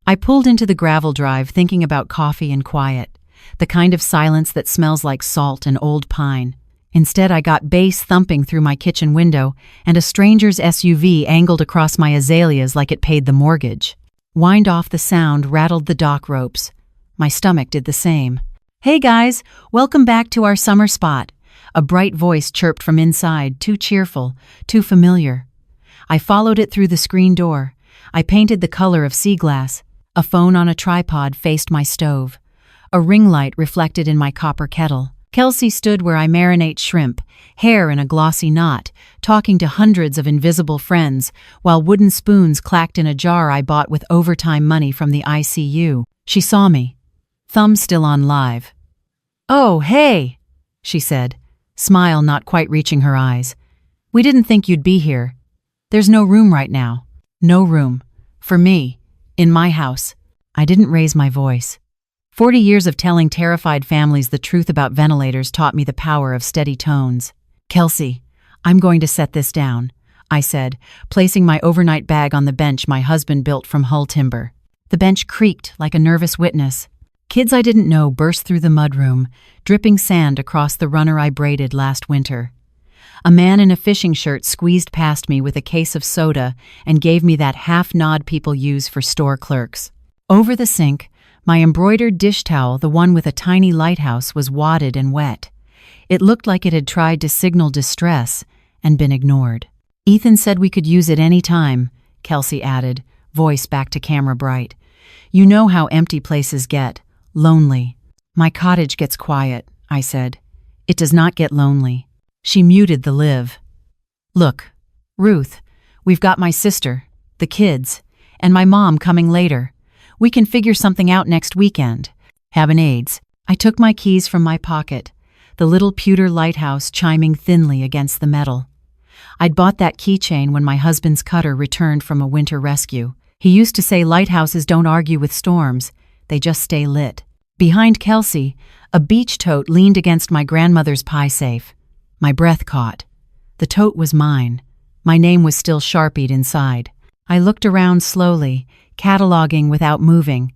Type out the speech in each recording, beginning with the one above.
I pulled into the gravel drive thinking about coffee and quiet, the kind of silence that smells like salt and old pine. Instead, I got bass thumping through my kitchen window, and a stranger's SUV angled across my azaleas like it paid the mortgage. Wind off the sound rattled the dock ropes. My stomach did the same. "Hey guys, welcome back to our summer spot." A bright voice chirped from inside, too cheerful, too familiar. I followed it through the screen door. I painted the color of sea glass. A phone on a tripod faced my stove. A ring light reflected in my copper kettle. Kelsey stood where I marinate shrimp, hair in a glossy knot, talking to hundreds of invisible friends, while wooden spoons clacked in a jar I bought with overtime money from the ICU. She saw me. Thumb still on live. "Oh, hey," she said, smile not quite reaching her eyes. "We didn't think you'd be here. There's no room right now." No room. For me. In my house. I didn't raise my voice. 40 years of telling terrified families the truth about ventilators taught me the power of steady tones. "Kelsey, I'm going to set this down," I said, placing my overnight bag on the bench my husband built from hull timber. The bench creaked like a nervous witness. Kids I didn't know burst through the mudroom, dripping sand across the runner I braided last winter. A man in a fishing shirt squeezed past me with a case of soda and gave me that half-nod people use for store clerks. Over the sink, my embroidered dish towel, the one with a tiny lighthouse, was wadded and wet. It looked like it had tried to signal distress and been ignored. "Ethan said we could use it any time," Kelsey added, voice back to camera bright. "You know how empty places get. Lonely." "My cottage gets quiet," I said. "It does not get lonely." She muted the live. "Look, Ruth, we've got my sister, the kids, and my mom coming later. We can figure something out next weekend. Habinades." I took my keys from my pocket, the little pewter lighthouse chiming thinly against the metal. I'd bought that keychain when my husband's cutter returned from a winter rescue. He used to say lighthouses don't argue with storms, they just stay lit. Behind Kelsey, a beach tote leaned against my grandmother's pie safe. My breath caught. The tote was mine. My name was still sharpied inside. I looked around slowly, cataloging without moving.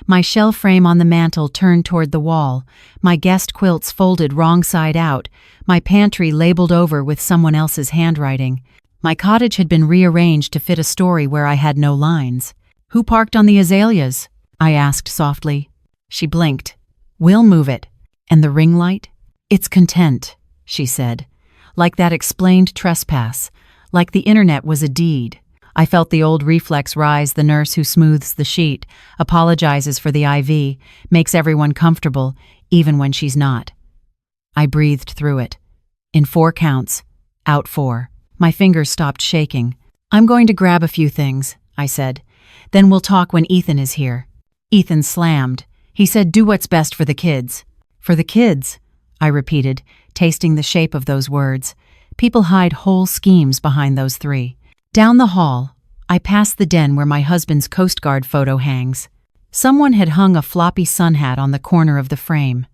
My shelf frame on the mantel turned toward the wall, my guest quilts folded wrong side out, my pantry labeled over with someone else's handwriting. My cottage had been rearranged to fit a story where I had no lines. "Who parked on the azaleas?" I asked softly. She blinked. "We'll move it." "And the ring light?" "It's content," she said. Like that explained trespass. Like the internet was a deed. I felt the old reflex rise. The nurse who smooths the sheet, apologizes for the IV, makes everyone comfortable, even when she's not. I breathed through it. In 4 counts. Out 4. My fingers stopped shaking. "I'm going to grab a few things," I said. "Then we'll talk when Ethan is here." Ethan slammed. He said, "Do what's best for the kids." "For the kids," I repeated, tasting the shape of those words. People hide whole schemes behind those 3. Down the hall, I passed the den where my husband's Coast Guard photo hangs. Someone had hung a floppy sun hat on the corner of the frame.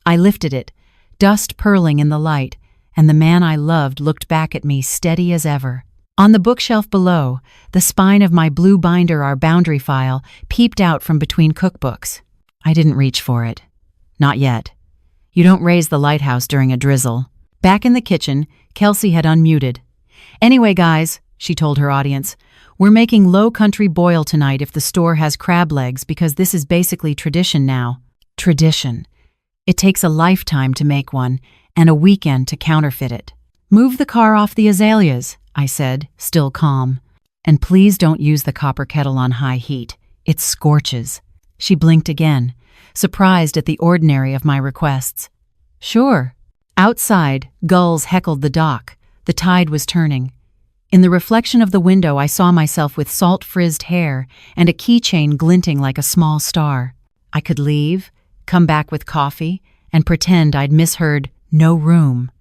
I lifted it, dust purling in the light, and the man I loved looked back at me steady as ever. On the bookshelf below, the spine of my blue binder, our boundary file, peeped out from between cookbooks. I didn't reach for it. Not yet. You don't raise the lighthouse during a drizzle. Back in the kitchen, Kelsey had unmuted. "Anyway, guys," she told her audience, "we're making low country boil tonight if the store has crab legs because this is basically tradition now." Tradition. It takes a lifetime to make one and a weekend to counterfeit it. "Move the car off the azaleas," I said, still calm. "And please don't use the copper kettle on high heat. It scorches." She blinked again, surprised at the ordinary of my requests. "Sure." Outside, gulls heckled the dock. The tide was turning. In the reflection of the window, I saw myself with salt-frizzed hair and a keychain glinting like a small star. I could leave, come back with coffee, and pretend I'd misheard "no room."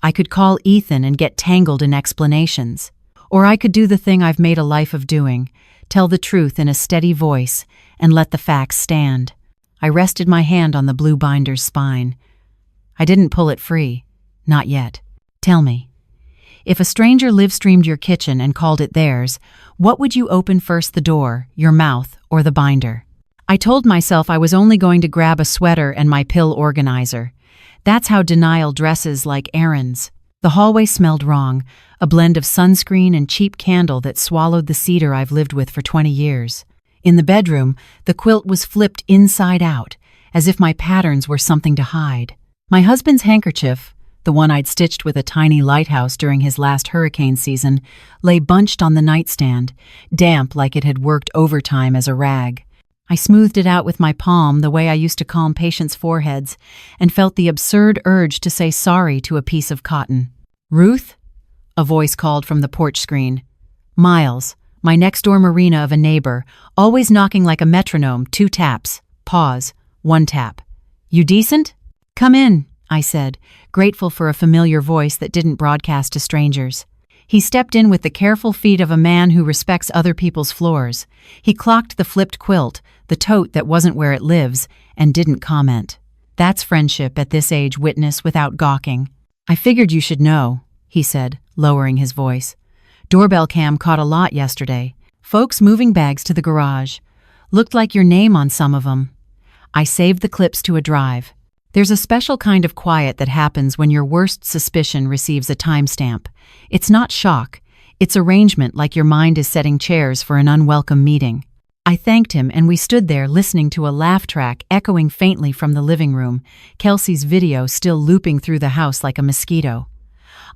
I could call Ethan and get tangled in explanations. Or I could do the thing I've made a life of doing, tell the truth in a steady voice, and let the facts stand. I rested my hand on the blue binder's spine. I didn't pull it free. Not yet. "Tell me, If a stranger live-streamed your kitchen and called it theirs, what would you open first, the door, your mouth, or the binder? I told myself I was only going to grab a sweater and my pill organizer. That's how denial dresses like errands. The hallway smelled wrong, a blend of sunscreen and cheap candle that swallowed the cedar I've lived with for 20 years. In the bedroom, the quilt was flipped inside out, as if my patterns were something to hide. My husband's handkerchief, the one I'd stitched with a tiny lighthouse during his last hurricane season, lay bunched on the nightstand, damp like it had worked overtime as a rag. I smoothed it out with my palm the way I used to calm patients' foreheads, and felt the absurd urge to say sorry to a piece of cotton. "Ruth?" a voice called from the porch screen. Miles, my next-door marina of a neighbor, always knocking like a metronome, 2 taps, pause, 1 tap. "You decent?" "Come in," I said, grateful for a familiar voice that didn't broadcast to strangers. He stepped in with the careful feet of a man who respects other people's floors. He clocked the flipped quilt, the tote that wasn't where it lives, and didn't comment. "That's friendship at this age, witness, without gawking." "I figured you should know," he said, lowering his voice. "Doorbell cam caught a lot yesterday. Folks moving bags to the garage. Looked like your name on some of them." I saved the clips to a drive. There's a special kind of quiet that happens when your worst suspicion receives a timestamp. It's not shock. It's arrangement, like your mind is setting chairs for an unwelcome meeting. I thanked him, and we stood there listening to a laugh track echoing faintly from the living room, Kelsey's video still looping through the house like a mosquito.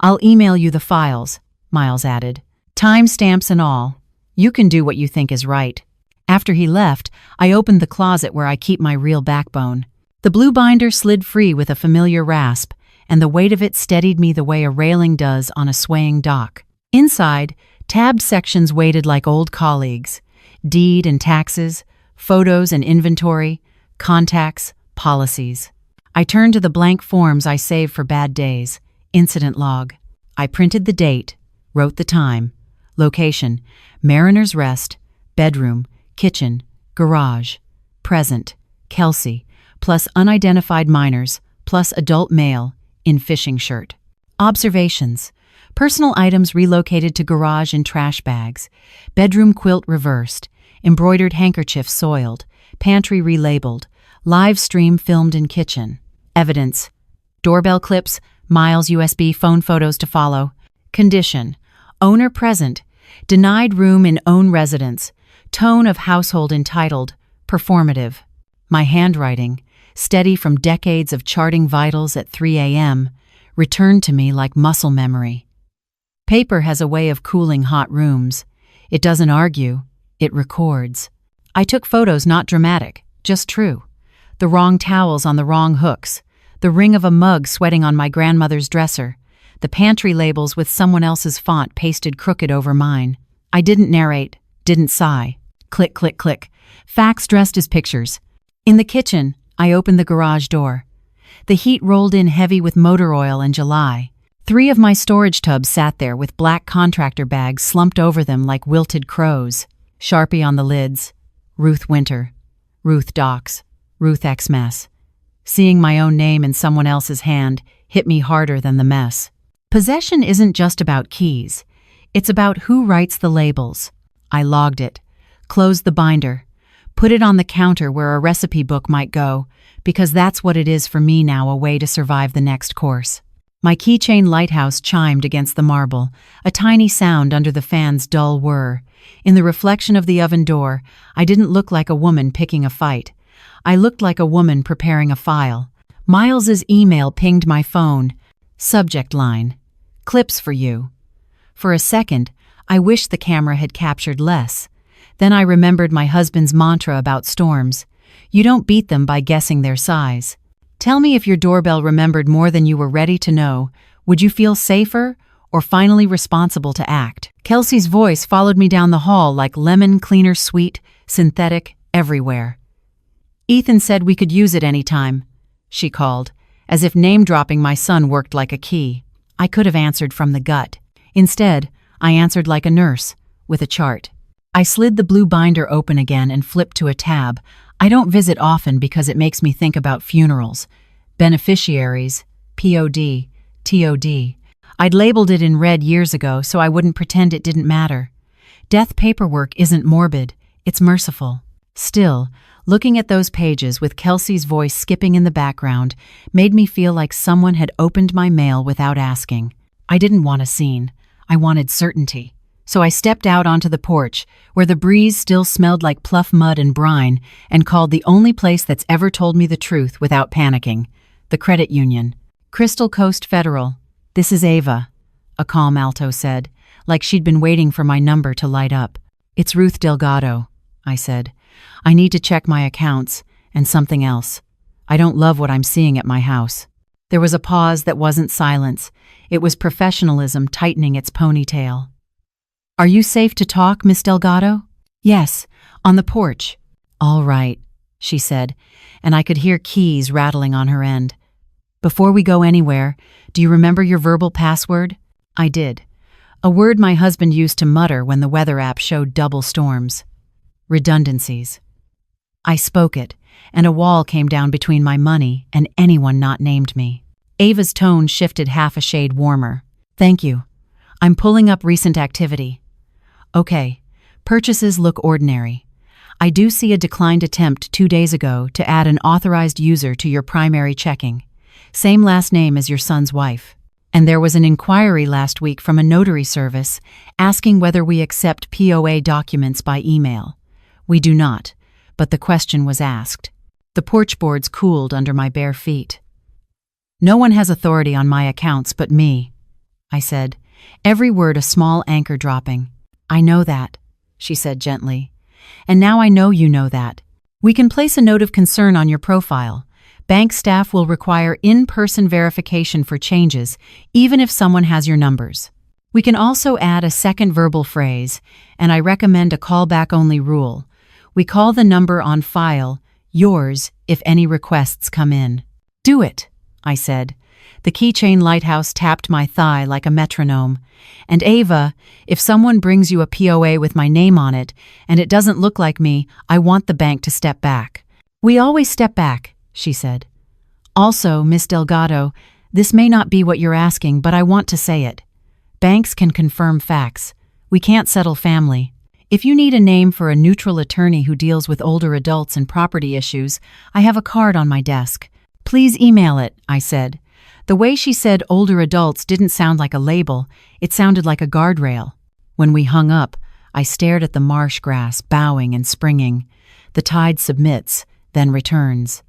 "I'll email you the files," Miles added. "Timestamps and all. You can do what you think is right." After he left, I opened the closet where I keep my real backbone. The blue binder slid free with a familiar rasp, and the weight of it steadied me the way a railing does on a swaying dock. Inside, tabbed sections waited like old colleagues. Deed and taxes, photos and inventory, contacts, policies. I turned to the blank forms I saved for bad days. Incident log. I printed the date, wrote the time, location, Mariner's Rest, bedroom, kitchen, garage, present, Kelsey, plus unidentified minors, plus adult male, in fishing shirt. Observations. Personal items relocated to garage in trash bags. Bedroom quilt reversed. Embroidered handkerchief soiled. Pantry relabeled. Live stream filmed in kitchen. Evidence. Doorbell clips, Miles USB phone photos to follow. Condition. Owner present. Denied room in own residence. Tone of household entitled. Performative. My handwriting, steady from decades of charting vitals at 3 a.m., returned to me like muscle memory. Paper has a way of cooling hot rooms. It doesn't argue, it records. I took photos, not dramatic, just true. The wrong towels on the wrong hooks, the ring of a mug sweating on my grandmother's dresser, the pantry labels with someone else's font pasted crooked over mine. I didn't narrate, didn't sigh. Click, click, click. Facts dressed as pictures. In the kitchen, I opened the garage door. The heat rolled in heavy with motor oil and July. 3 of my storage tubs sat there with black contractor bags slumped over them like wilted crows. Sharpie on the lids. Ruth Winter. Ruth Docks. Ruth Xmas. Seeing my own name in someone else's hand hit me harder than the mess. Possession isn't just about keys. It's about who writes the labels. I logged it. Closed the binder. Put it on the counter where a recipe book might go, because that's what it is for me now, a way to survive the next course. My keychain lighthouse chimed against the marble, a tiny sound under the fan's dull whir. In the reflection of the oven door, I didn't look like a woman picking a fight. I looked like a woman preparing a file. Miles's email pinged my phone. Subject line. Clips for you. For a second, I wished the camera had captured less. Then I remembered my husband's mantra about storms. You don't beat them by guessing their size. Tell me if your doorbell remembered more than you were ready to know. Would you feel safer or finally responsible to act? Kelsey's voice followed me down the hall like lemon cleaner sweet, synthetic, everywhere. "Ethan said we could use it anytime," she called, as if name-dropping my son worked like a key. I could have answered from the gut. Instead, I answered like a nurse, with a chart. I slid the blue binder open again and flipped to a tab. I don't visit often because it makes me think about funerals, beneficiaries, POD, TOD. I'd labeled it in red years ago so I wouldn't pretend it didn't matter. Death paperwork isn't morbid, it's merciful. Still, looking at those pages with Kelsey's voice skipping in the background made me feel like someone had opened my mail without asking. I didn't want a scene. I wanted certainty. So I stepped out onto the porch, where the breeze still smelled like pluff mud and brine, and called the only place that's ever told me the truth without panicking, the credit union. Crystal Coast Federal. This is Ava, a calm alto said, like she'd been waiting for my number to light up. It's Ruth Delgado, I said. I need to check my accounts, and something else. I don't love what I'm seeing at my house. There was a pause that wasn't silence. It was professionalism tightening its ponytail. Are you safe to talk, Miss Delgado? Yes, on the porch. All right, she said, and I could hear keys rattling on her end. Before we go anywhere, do you remember your verbal password? I did. A word my husband used to mutter when the weather app showed double storms. Redundancies. I spoke it, and a wall came down between my money and anyone not named me. Ava's tone shifted half a shade warmer. Thank you. I'm pulling up recent activity. Okay, purchases look ordinary. I do see a declined attempt 2 days ago to add an authorized user to your primary checking. Same last name as your son's wife. And there was an inquiry last week from a notary service asking whether we accept POA documents by email. We do not, but the question was asked. The porch boards cooled under my bare feet. No one has authority on my accounts but me, I said, every word a small anchor dropping. I know that, she said gently. And now I know you know that. We can place a note of concern on your profile. Bank staff will require in-person verification for changes, even if someone has your numbers. We can also add a second verbal phrase, and I recommend a callback-only rule. We call the number on file yours if any requests come in. Do it, I said. The keychain lighthouse tapped my thigh like a metronome. And Ava, if someone brings you a POA with my name on it, and it doesn't look like me, I want the bank to step back. We always step back, she said. Also, Miss Delgado, this may not be what you're asking, but I want to say it. Banks can confirm facts. We can't settle family. If you need a name for a neutral attorney who deals with older adults and property issues, I have a card on my desk. Please email it, I said. The way she said older adults didn't sound like a label, it sounded like a guardrail. When we hung up, I stared at the marsh grass, bowing and springing. The tide submits, then returns.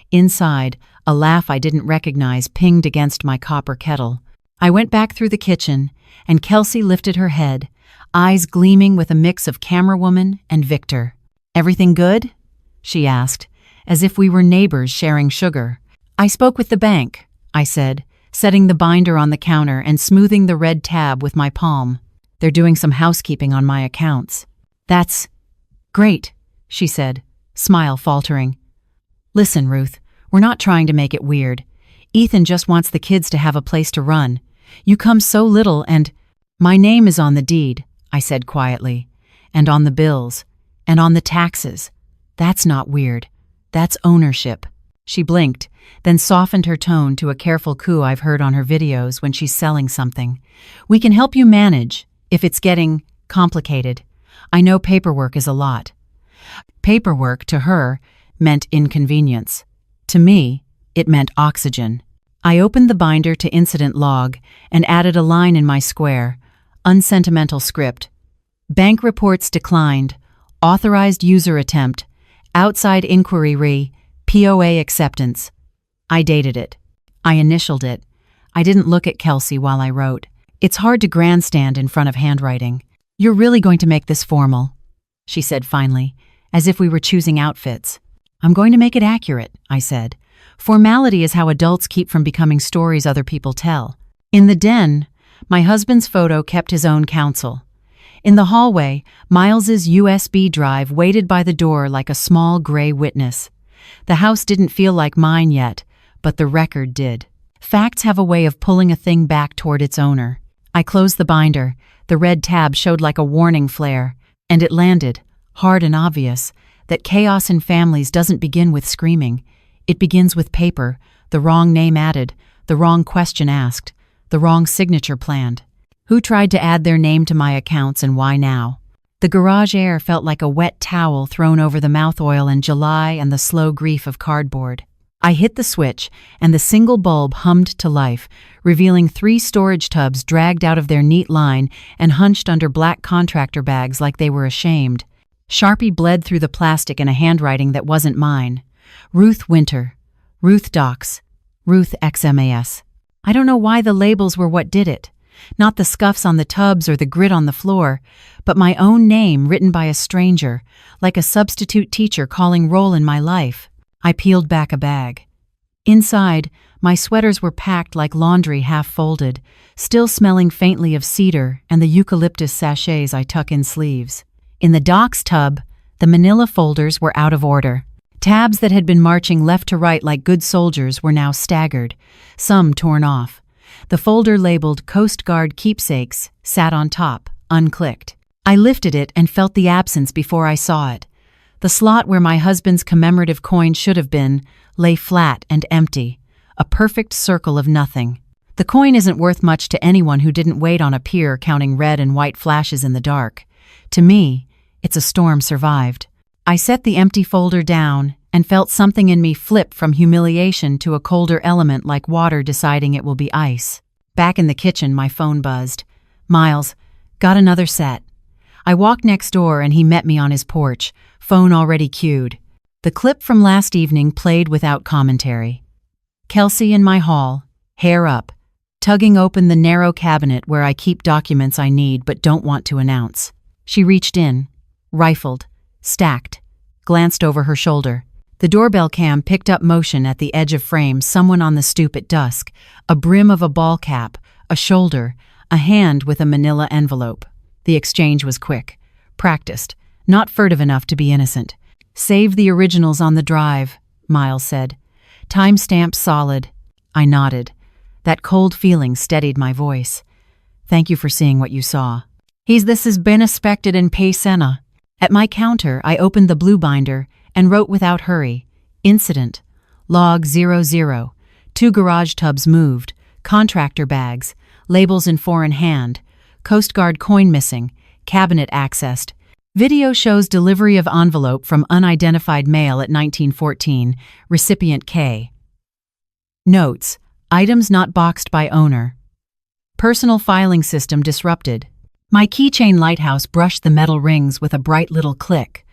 Inside, a laugh I didn't recognize pinged against my copper kettle. I went back through the kitchen, and Kelsey lifted her head, eyes gleaming with a mix of camerawoman and Victor. Everything good? She asked, as if we were neighbors sharing sugar. I spoke with the bank, I said, setting the binder on the counter and smoothing the red tab with my palm. They're doing some housekeeping on my accounts. That's great, she said, smile faltering. Listen, Ruth, we're not trying to make it weird. Ethan just wants the kids to have a place to run. You come so little and… My name is on the deed, I said quietly, and on the bills, and on the taxes. That's not weird. That's ownership. She blinked, then softened her tone to a careful coo I've heard on her videos when she's selling something. We can help you manage, if it's getting complicated. I know paperwork is a lot. Paperwork, to her, meant inconvenience. To me, it meant oxygen. I opened the binder to incident log and added a line in my square, unsentimental script. Bank reports declined, authorized user attempt, outside inquiry POA acceptance. I dated it. I initialed it. I didn't look at Kelsey while I wrote. It's hard to grandstand in front of handwriting. You're really going to make this formal, she said finally, as if we were choosing outfits. I'm going to make it accurate, I said. Formality is how adults keep from becoming stories other people tell. In the den, my husband's photo kept his own counsel. In the hallway, Miles's USB drive waited by the door like a small gray witness. The house didn't feel like mine yet, but the record did. Facts have a way of pulling a thing back toward its owner. I closed the binder. The red tab showed like a warning flare, and it landed, hard and obvious, that chaos in families doesn't begin with screaming. It begins with paper, the wrong name added, the wrong question asked, The wrong signature planned. Who tried to add their name to my accounts and why now? The garage air felt like a wet towel thrown over the mouth oil in July and the slow grief of cardboard. I hit the switch, and the single bulb hummed to life, revealing 3 storage tubs dragged out of their neat line and hunched under black contractor bags like they were ashamed. Sharpie bled through the plastic in a handwriting that wasn't mine. Ruth Winter. Ruth Docs. Ruth XMAS. I don't know why the labels were what did it. Not the scuffs on the tubs or the grit on the floor, but my own name written by a stranger, like a substitute teacher calling roll in my life. I peeled back a bag. Inside, my sweaters were packed like laundry half-folded, still smelling faintly of cedar and the eucalyptus sachets I tuck in sleeves. In the Docs tub, the manila folders were out of order. Tabs that had been marching left to right like good soldiers were now staggered, some torn off. The folder labeled Coast Guard Keepsakes sat on top, unclicked. I lifted it and felt the absence before I saw it. The slot where my husband's commemorative coin should have been lay flat and empty, a perfect circle of nothing. The coin isn't worth much to anyone who didn't wait on a pier counting red and white flashes in the dark. To me, it's a storm survived. I set the empty folder down and felt something in me flip from humiliation to a colder element like water deciding it will be ice. Back in the kitchen, my phone buzzed. Miles, got another set. I walked next door and he met me on his porch, phone already cued. The clip from last evening played without commentary. Kelsey in my hall, hair up, tugging open the narrow cabinet where I keep documents I need but don't want to announce. She reached in, rifled, stacked, glanced over her shoulder. The doorbell cam picked up motion at the edge of frame, someone on the stoop at dusk, a brim of a ball cap, a shoulder, a hand with a manila envelope. The exchange was quick, practiced, not furtive enough to be innocent. Save the originals on the drive, Miles said. Timestamp solid. I nodded. That cold feeling steadied my voice. Thank you for seeing what you saw. This has been inspected in pay sena. At my counter, I opened the blue binder and wrote without hurry. Incident. Log 00. 2 garage tubs moved. Contractor bags. Labels in foreign hand. Coast Guard coin missing. Cabinet accessed. Video shows delivery of envelope from unidentified mail at 1914. Recipient K. Notes. Items not boxed by owner. Personal filing system disrupted. My keychain lighthouse brushed the metal rings with a bright little click.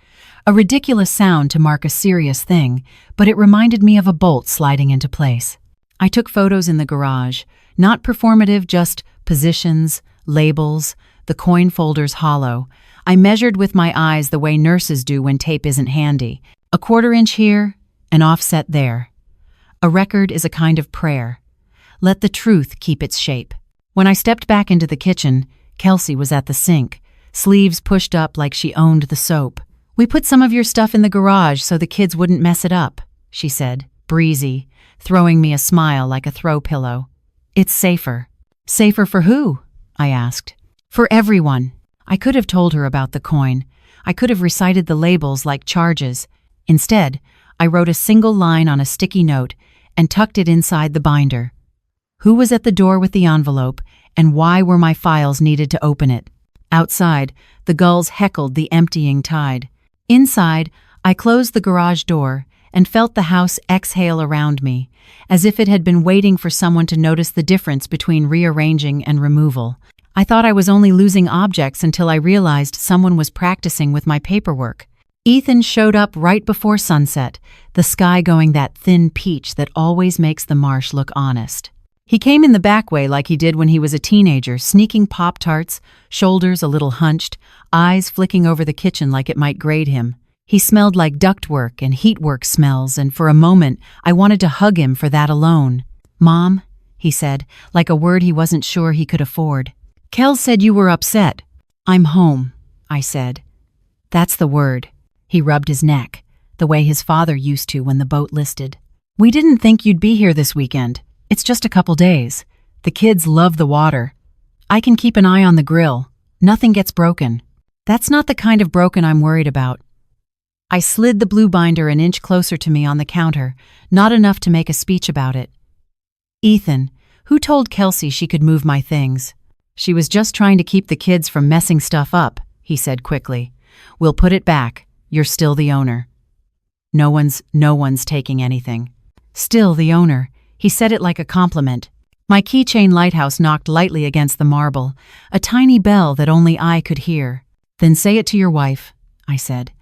A ridiculous sound to mark a serious thing, but it reminded me of a bolt sliding into place. I took photos in the garage, not performative, just positions, labels, the coin folders hollow. I measured with my eyes the way nurses do when tape isn't handy. A 1/4 inch here, an offset there. A record is a kind of prayer. Let the truth keep its shape. When I stepped back into the kitchen, Kelsey was at the sink, sleeves pushed up like she owned the soap. We put some of your stuff in the garage so the kids wouldn't mess it up, she said, breezy, throwing me a smile like a throw pillow. It's safer. Safer for who? I asked. For everyone. I could have told her about the coin. I could have recited the labels like charges. Instead, I wrote a single line on a sticky note and tucked it inside the binder. Who was at the door with the envelope, and why were my files needed to open it? Outside, the gulls heckled the emptying tide. Inside, I closed the garage door and felt the house exhale around me, as if it had been waiting for someone to notice the difference between rearranging and removal. I thought I was only losing objects until I realized someone was practicing with my paperwork. Ethan showed up right before sunset, the sky going that thin peach that always makes the marsh look honest. He came in the back way like he did when he was a teenager, sneaking Pop-Tarts, shoulders a little hunched, eyes flicking over the kitchen like it might grade him. He smelled like ductwork and heatwork smells, and for a moment I wanted to hug him for that alone. Mom, he said, like a word he wasn't sure he could afford. Kel said you were upset. I'm home, I said. That's the word. He rubbed his neck, the way his father used to when the boat listed. We didn't think you'd be here this weekend. It's just a couple days. The kids love the water. I can keep an eye on the grill. Nothing gets broken. That's not the kind of broken I'm worried about. I slid the blue binder an inch closer to me on the counter, not enough to make a speech about it. Ethan, Who told Kelsey she could move my things? She was just trying to keep the kids from messing stuff up, he said quickly. We'll put it back. You're still the owner. No one's taking anything. Still the owner. He said it like a compliment. My keychain lighthouse knocked lightly against the marble, a tiny bell that only I could hear. Then say it to your wife, I said,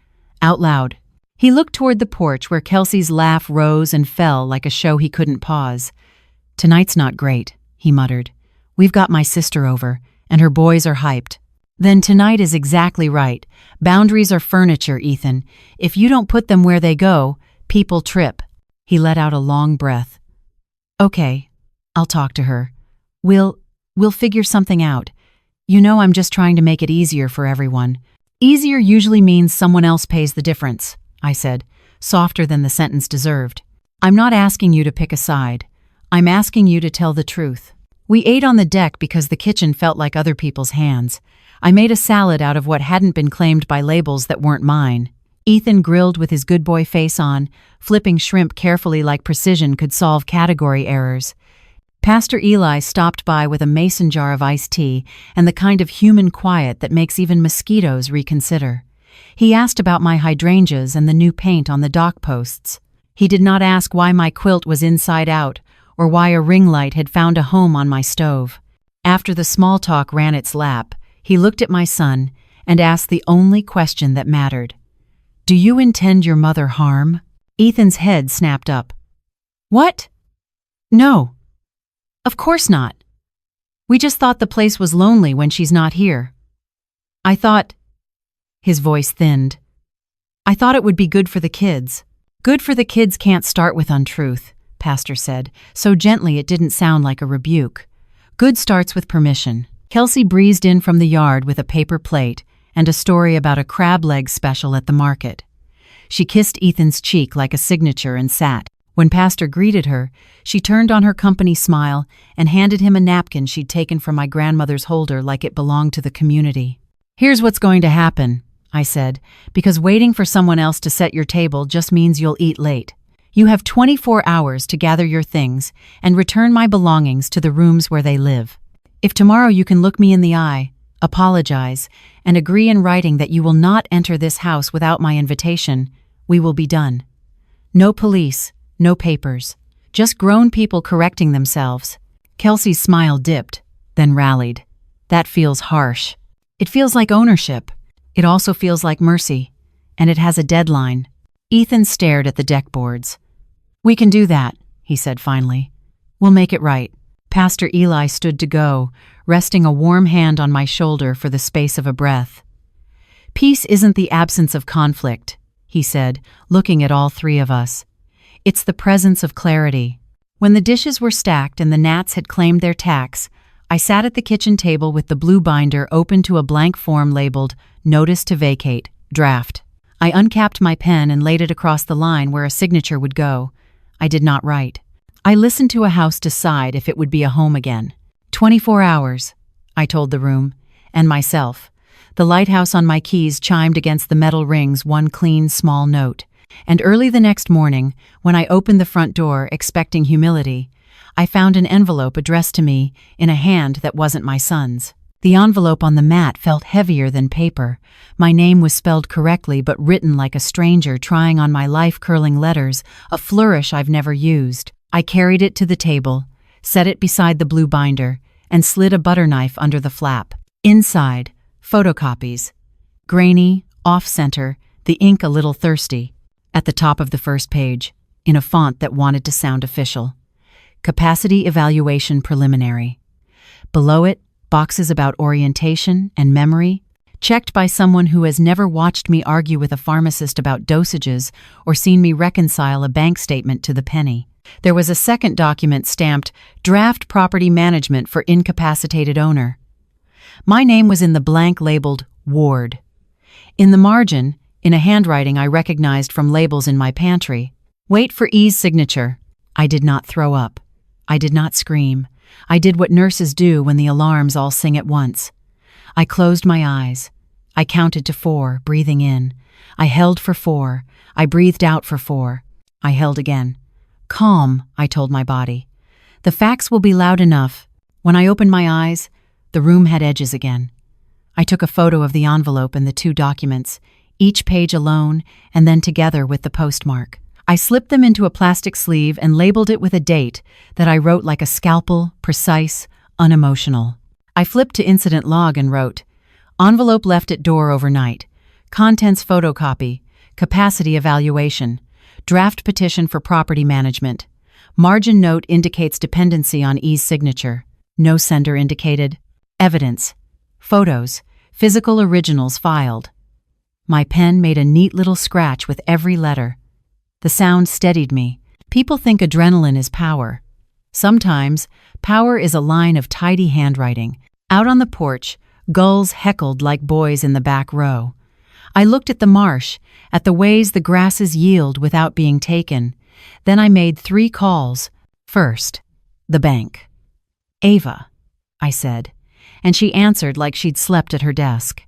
out loud. He looked toward the porch where Kelsey's laugh rose and fell like a show he couldn't pause. Tonight's not great, he muttered. We've got my sister over, and her boys are hyped. Then tonight is exactly right. Boundaries are furniture, Ethan. If you don't put them where they go, people trip. He let out a long breath. Okay, I'll talk to her. We'll figure something out. You know I'm just trying to make it easier for everyone. Easier usually means someone else pays the difference, I said, softer than the sentence deserved. I'm not asking you to pick a side. I'm asking you to tell the truth. We ate on the deck because the kitchen felt like other people's hands. I made a salad out of what hadn't been claimed by labels that weren't mine. Ethan grilled with his good boy face on, flipping shrimp carefully like precision could solve category errors. Pastor Eli stopped by with a mason jar of iced tea and the kind of human quiet that makes even mosquitoes reconsider. He asked about my hydrangeas and the new paint on the dock posts. He did not ask why my quilt was inside out or why a ring light had found a home on my stove. After the small talk ran its lap, he looked at my son and asked the only question that mattered. Do you intend your mother harm? Ethan's head snapped up. What? No. Of course not. We just thought the place was lonely when she's not here. I thought... His voice thinned. I thought it would be good for the kids. Good for the kids can't start with untruth, Pastor said, so gently it didn't sound like a rebuke. Good starts with permission. Kelsey breezed in from the yard with a paper plate and a story about a crab leg special at the market. She kissed Ethan's cheek like a signature and sat. When Pastor greeted her, she turned on her company smile and handed him a napkin she'd taken from my grandmother's holder like it belonged to the community. Here's what's going to happen, I said, because waiting for someone else to set your table just means you'll eat late. You have 24 hours to gather your things and return my belongings to the rooms where they live. If tomorrow you can look me in the eye, apologize, and agree in writing that you will not enter this house without my invitation, we will be done. No police, no papers, just grown people correcting themselves. Kelsey's smile dipped, then rallied. That feels harsh. It feels like ownership. It also feels like mercy, and it has a deadline. Ethan stared at the deck boards. We can do that, he said finally. We'll make it right. Pastor Eli stood to go, resting a warm hand on my shoulder for the space of a breath. Peace isn't the absence of conflict, he said, looking at all three of us. It's the presence of clarity. When the dishes were stacked and the gnats had claimed their tax, I sat at the kitchen table with the blue binder open to a blank form labeled Notice to Vacate, Draft. I uncapped my pen and laid it across the line where a signature would go. I did not write. I listened to a house decide if it would be a home again. 24 hours, I told the room, and myself. The lighthouse on my keys chimed against the metal rings one clean, small note. And early the next morning, when I opened the front door expecting humility, I found an envelope addressed to me in a hand that wasn't my son's. The envelope on the mat felt heavier than paper. My name was spelled correctly but written like a stranger trying on my life-curling letters, a flourish I've never used. I carried it to the table, set it beside the blue binder, and slid a butter knife under the flap. Inside, photocopies. Grainy, off-center, the ink a little thirsty. At the top of the first page, in a font that wanted to sound official. Capacity Evaluation Preliminary. Below it, boxes about orientation and memory, checked by someone who has never watched me argue with a pharmacist about dosages or seen me reconcile a bank statement to the penny. There was a second document stamped Draft Property Management for Incapacitated Owner. My name was in the blank labeled Ward. In the margin, in a handwriting I recognized from labels in my pantry, wait for E's signature. I did not throw up. I did not scream. I did what nurses do when the alarms all sing at once. I closed my eyes. I counted to 4, breathing in. I held for 4. I breathed out for 4. I held again. Calm, I told my body. The facts will be loud enough. When I opened my eyes, the room had edges again. I took a photo of the envelope and the two documents, each page alone and then together with the postmark. I slipped them into a plastic sleeve and labeled it with a date that I wrote like a scalpel, precise, unemotional. I flipped to incident log and wrote, "Envelope left at door overnight. Contents photocopy. Capacity evaluation. Draft petition for property management. Margin note indicates dependency on E's signature. No sender indicated. Evidence. Photos. Physical originals filed." My pen made a neat little scratch with every letter. The sound steadied me. People think adrenaline is power. Sometimes, power is a line of tidy handwriting. Out on the porch, gulls heckled like boys in the back row. I looked at the marsh, at the ways the grasses yield without being taken. Then I made 3 calls. First, the bank. "Ava," I said, and she answered like she'd slept at her desk.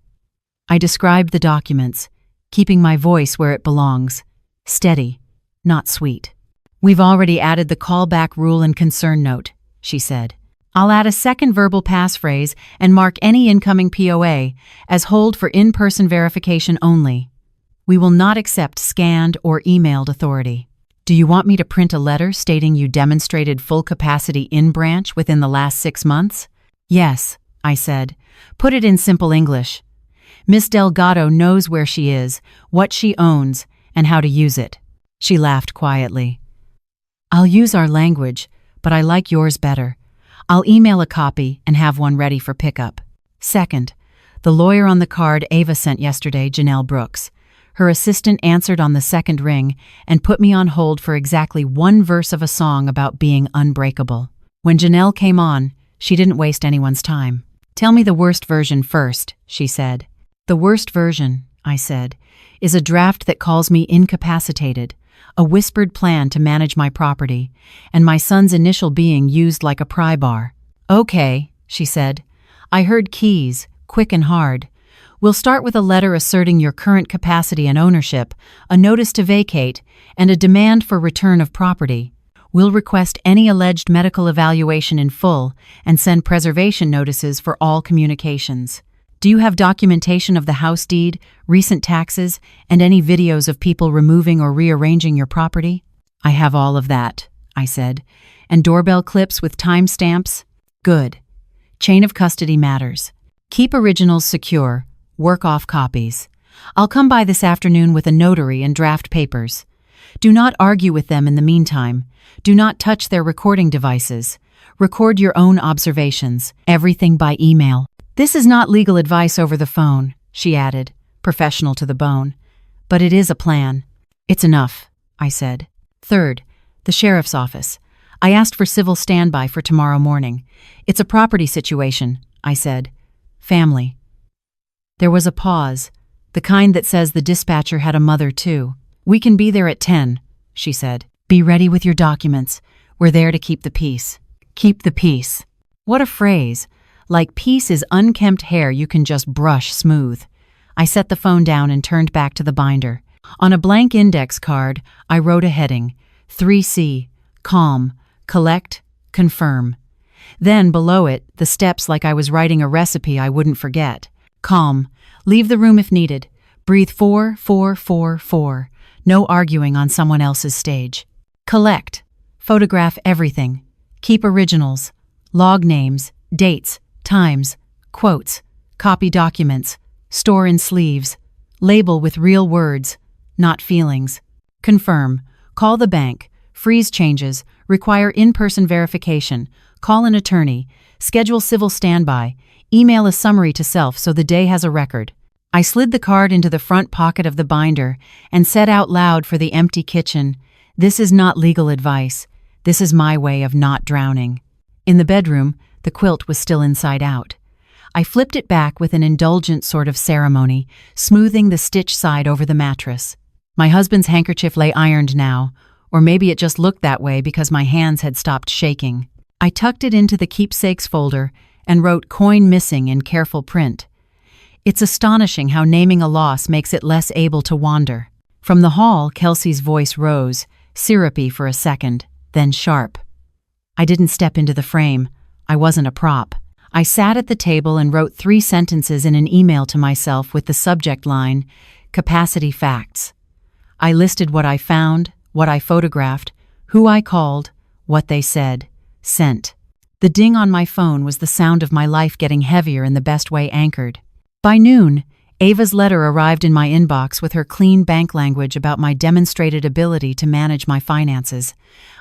I described the documents, keeping my voice where it belongs. Steady, not sweet. "We've already added the callback rule and concern note," she said. "I'll add a second verbal passphrase and mark any incoming POA as hold for in-person verification only. We will not accept scanned or emailed authority. Do you want me to print a letter stating you demonstrated full capacity in-branch within the last 6 months?" "Yes," I said. "Put it in simple English. Miss Delgado knows where she is, what she owns, and how to use it." She laughed quietly. "I'll use our language, but I like yours better. I'll email a copy and have one ready for pickup." Second, the lawyer on the card Ava sent yesterday, Janelle Brooks. Her assistant answered on the second ring and put me on hold for exactly 1 verse of a song about being unbreakable. When Janelle came on, she didn't waste anyone's time. "Tell me the worst version first," she said. "The worst version," I said, "is a draft that calls me incapacitated, a whispered plan to manage my property, and my son's initial being used like a pry bar." "Okay," she said. "I heard keys, quick and hard. We'll start with a letter asserting your current capacity and ownership, a notice to vacate, and a demand for return of property. We'll request any alleged medical evaluation in full and send preservation notices for all communications. Do you have documentation of the house deed, recent taxes, and any videos of people removing or rearranging your property?" "I have all of that," I said. "And doorbell clips with timestamps?" "Good. Chain of custody matters. Keep originals secure, work off copies. I'll come by this afternoon with a notary and draft papers. Do not argue with them in the meantime. Do not touch their recording devices. Record your own observations, everything by email. This is not legal advice over the phone," she added, professional to the bone. "But it is a plan." "It's enough," I said. Third, the sheriff's office. I asked for civil standby for tomorrow morning. "It's a property situation," I said. "Family." There was a pause, the kind that says the dispatcher had a mother too. "We can be there at 10, she said. "Be ready with your documents. We're there to keep the peace." Keep the peace. What a phrase. Like peace is unkempt hair you can just brush smooth. I set the phone down and turned back to the binder. On a blank index card, I wrote a heading, 3C, calm, collect, confirm. Then, below it, the steps like I was writing a recipe I wouldn't forget. Calm, leave the room if needed. Breathe 4, 4, 4, 4. No arguing on someone else's stage. Collect, photograph everything. Keep originals, log names, dates, times, quotes, copy documents, store in sleeves, label with real words, not feelings. Confirm, call the bank, freeze changes, require in-person verification, call an attorney, schedule civil standby, email a summary to self so the day has a record. I slid the card into the front pocket of the binder and said out loud for the empty kitchen, "This is not legal advice. This is my way of not drowning." In the bedroom, the quilt was still inside out. I flipped it back with an indulgent sort of ceremony, smoothing the stitch side over the mattress. My husband's handkerchief lay ironed now, or maybe it just looked that way because my hands had stopped shaking. I tucked it into the keepsakes folder and wrote "coin missing" in careful print. It's astonishing how naming a loss makes it less able to wander. From the hall, Kelsey's voice rose, syrupy for a second, then sharp. I didn't step into the frame. I wasn't a prop. I sat at the table and wrote 3 sentences in an email to myself with the subject line, Capacity Facts. I listed what I found, what I photographed, who I called, what they said. Sent. The ding on my phone was the sound of my life getting heavier in the best way anchored. By noon, Ava's letter arrived in my inbox with her clean bank language about my demonstrated ability to manage my finances.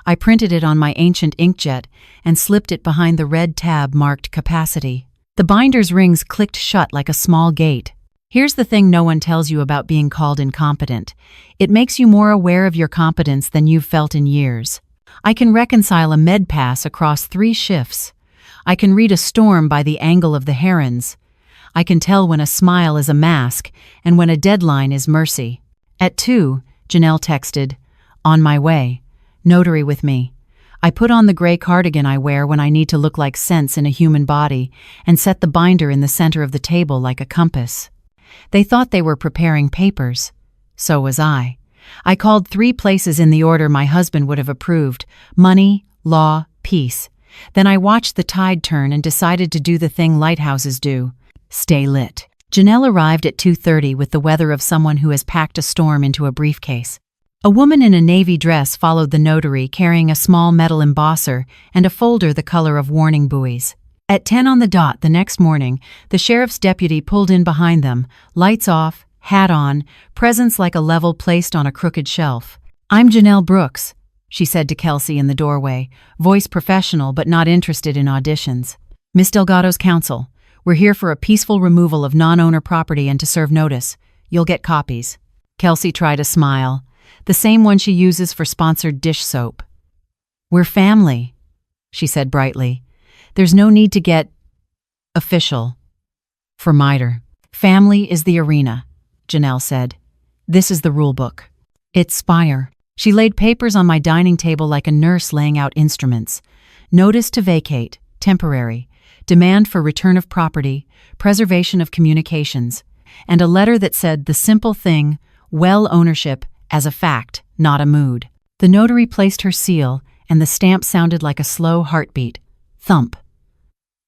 I printed it on my ancient inkjet and slipped it behind the red tab marked Capacity. The binder's rings clicked shut like a small gate. Here's the thing no one tells you about being called incompetent. It makes you more aware of your competence than you've felt in years. I can reconcile a med pass across 3 shifts. I can read a storm by the angle of the herons. I can tell when a smile is a mask and when a deadline is mercy. At 2, Janelle texted, "On my way. Notary with me." I put on the gray cardigan I wear when I need to look like sense in a human body and set the binder in the center of the table like a compass. They thought they were preparing papers. So was I. I called 3 places in the order my husband would have approved: money, law, peace. Then I watched the tide turn and decided to do the thing lighthouses do: stay lit. Janelle arrived at 2:30 with the weather of someone who has packed a storm into a briefcase. A woman in a navy dress followed the notary carrying a small metal embosser and a folder the color of warning buoys. At 10 on the dot the next morning, the sheriff's deputy pulled in behind them, lights off, hat on, presents like a level placed on a crooked shelf. "I'm Janelle Brooks," she said to Kelsey in the doorway, voice professional but not interested in auditions. "Miss Delgado's counsel. We're here for a peaceful removal of non-owner property and to serve notice. You'll get copies." Kelsey tried a smile, the same one she uses for sponsored dish soap. "We're family," she said brightly. "There's no need to get official." For MITRE, family is the arena, Janelle said. "This is the rulebook. It's Spire." She laid papers on my dining table like a nurse laying out instruments. Notice to vacate, temporary, demand for return of property, preservation of communications, and a letter that said the simple thing, well ownership, as a fact, not a mood. The notary placed her seal, and the stamp sounded like a slow heartbeat. Thump.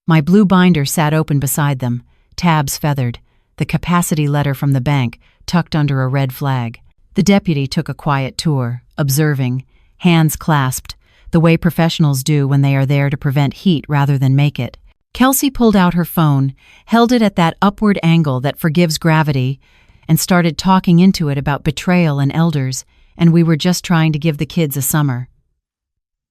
My blue binder sat open beside them, tabs feathered, the capacity letter from the bank tucked under a red flag. The deputy took a quiet tour, observing, hands clasped, the way professionals do when they are there to prevent heat rather than make it. Kelsey pulled out her phone, held it at that upward angle that forgives gravity, and started talking into it about betrayal and elders, and we were just trying to give the kids a summer.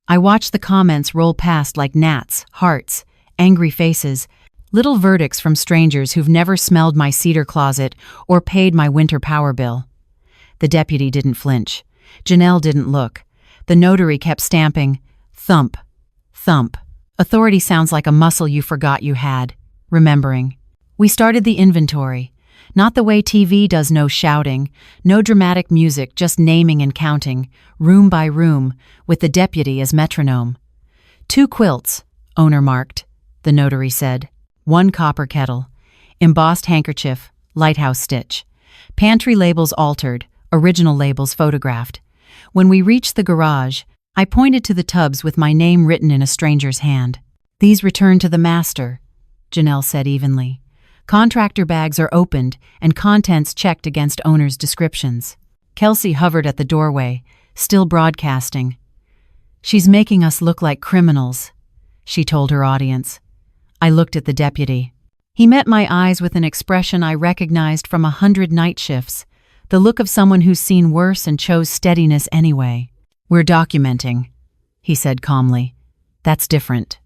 I watched the comments roll past like gnats, hearts, angry faces, little verdicts from strangers who've never smelled my cedar closet or paid my winter power bill. The deputy didn't flinch. Janelle didn't look. The notary kept stamping, thump, thump. Authority sounds like a muscle you forgot you had. Remembering. We started the inventory. Not the way TV does, no shouting, no dramatic music, just naming and counting, room by room, with the deputy as metronome. 2 quilts, owner marked, the notary said. 1 copper kettle. Embossed handkerchief, lighthouse stitch. Pantry labels altered, original labels photographed. When we reached the garage, I pointed to the tubs with my name written in a stranger's hand. "These return to the master," Janelle said evenly. "Contractor bags are opened and contents checked against owner's descriptions." Kelsey hovered at the doorway, still broadcasting. "She's making us look like criminals," she told her audience. I looked at the deputy. He met my eyes with an expression I recognized from 100 night shifts, the look of someone who's seen worse and chose steadiness anyway. "We're documenting," he said calmly. "That's different."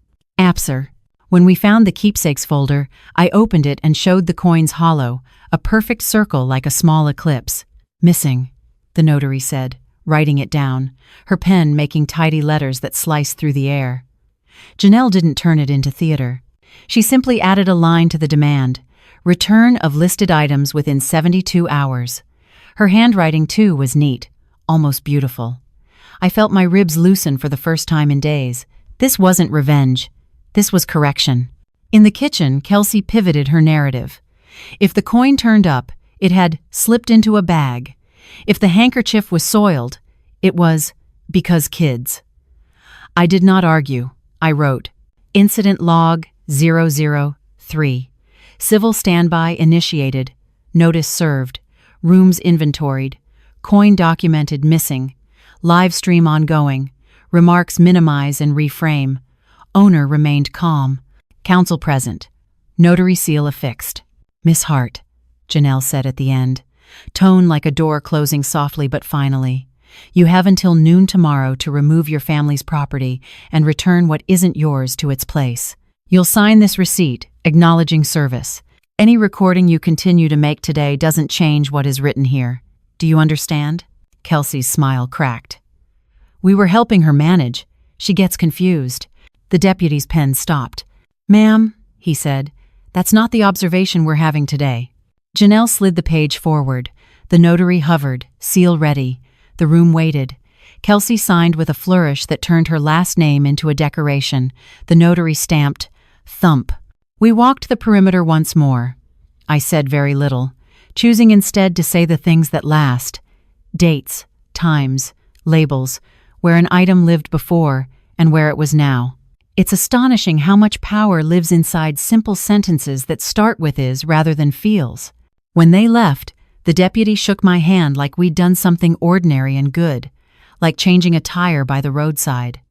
"Sir." When we found the keepsakes folder, I opened it and showed the coins hollow, a perfect circle like a small eclipse. "Missing," the notary said, writing it down, her pen making tidy letters that sliced through the air. Janelle didn't turn it into theater. She simply added a line to the demand, return of listed items within 72 hours. Her handwriting, too, was neat, almost beautiful. I felt my ribs loosen for the first time in days. This wasn't revenge. This was correction. In the kitchen, Kelsey pivoted her narrative. If the coin turned up, it had slipped into a bag. If the handkerchief was soiled, it was because kids. I did not argue. I wrote. Incident log 003. Civil standby initiated. Notice served. Rooms inventoried. Coin documented missing. Live stream ongoing. Remarks minimize and reframe. Owner remained calm. Counsel present. Notary seal affixed. Miss Hart, Janelle said at the end. Tone like a door closing softly but finally. You have until noon tomorrow to remove your family's property and return what isn't yours to its place. You'll sign this receipt, acknowledging service. Any recording you continue to make today doesn't change what is written here. Do you understand? Kelsey's smile cracked. We were helping her manage. She gets confused. The deputy's pen stopped. Ma'am, he said, that's not the observation we're having today. Janelle slid the page forward. The notary hovered, seal ready. The room waited. Kelsey signed with a flourish that turned her last name into a decoration. The notary stamped, thump. We walked the perimeter once more. I said very little, choosing instead to say the things that last. Dates, times, labels, where an item lived before and where it was now. It's astonishing how much power lives inside simple sentences that start with is rather than feels. When they left, the deputy shook my hand like we'd done something ordinary and good, like changing a tire by the roadside.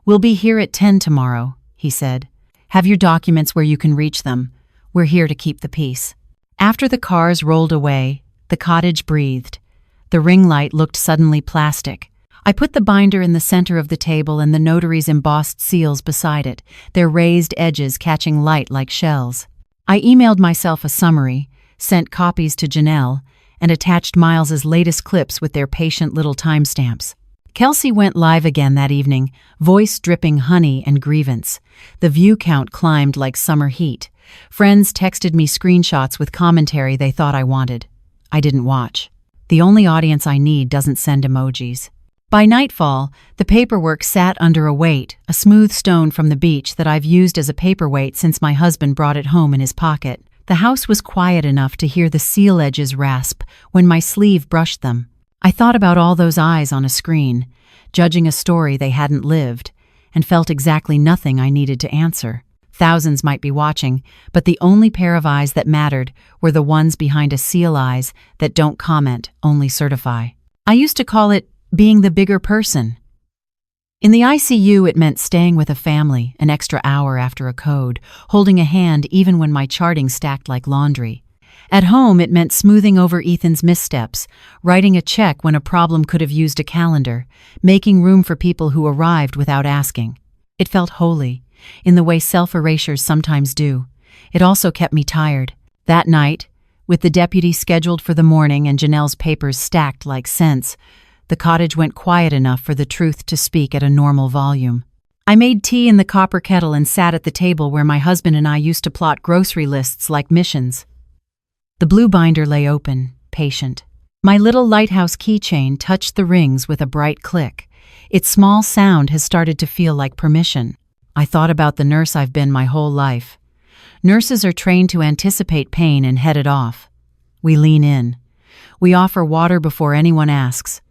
We'll be here at 10 tomorrow, he said. Have your documents where you can reach them. We're here to keep the peace. After the cars rolled away, the cottage breathed. The ring light looked suddenly plastic. I put the binder in the center of the table and the notary's embossed seals beside it, their raised edges catching light like shells. I emailed myself a summary, sent copies to Janelle, and attached Miles's latest clips with their patient little timestamps. Kelsey went live again that evening, voice dripping honey and grievance. The view count climbed like summer heat. Friends texted me screenshots with commentary they thought I wanted. I didn't watch. The only audience I need doesn't send emojis. By nightfall, the paperwork sat under a weight, a smooth stone from the beach that I've used as a paperweight since my husband brought it home in his pocket. The house was quiet enough to hear the seal edges rasp when my sleeve brushed them. I thought about all those eyes on a screen, judging a story they hadn't lived, and felt exactly nothing I needed to answer. Thousands might be watching, but the only pair of eyes that mattered were the ones behind a seal eyes that don't comment, only certify. I used to call it being the bigger person. In the ICU, it meant staying with a family an extra hour after a code, holding a hand even when my charting stacked like laundry. At home, it meant smoothing over Ethan's missteps, writing a check when a problem could have used a calendar, making room for people who arrived without asking. It felt holy, in the way self-erasures sometimes do. It also kept me tired. That night, with the deputy scheduled for the morning and Janelle's papers stacked like scents, the cottage went quiet enough for the truth to speak at a normal volume. I made tea in the copper kettle and sat at the table where my husband and I used to plot grocery lists like missions. The blue binder lay open, patient. My little lighthouse keychain touched the rings with a bright click. Its small sound has started to feel like permission. I thought about the nurse I've been my whole life. Nurses are trained to anticipate pain and head it off. We lean in. We offer water before anyone asks.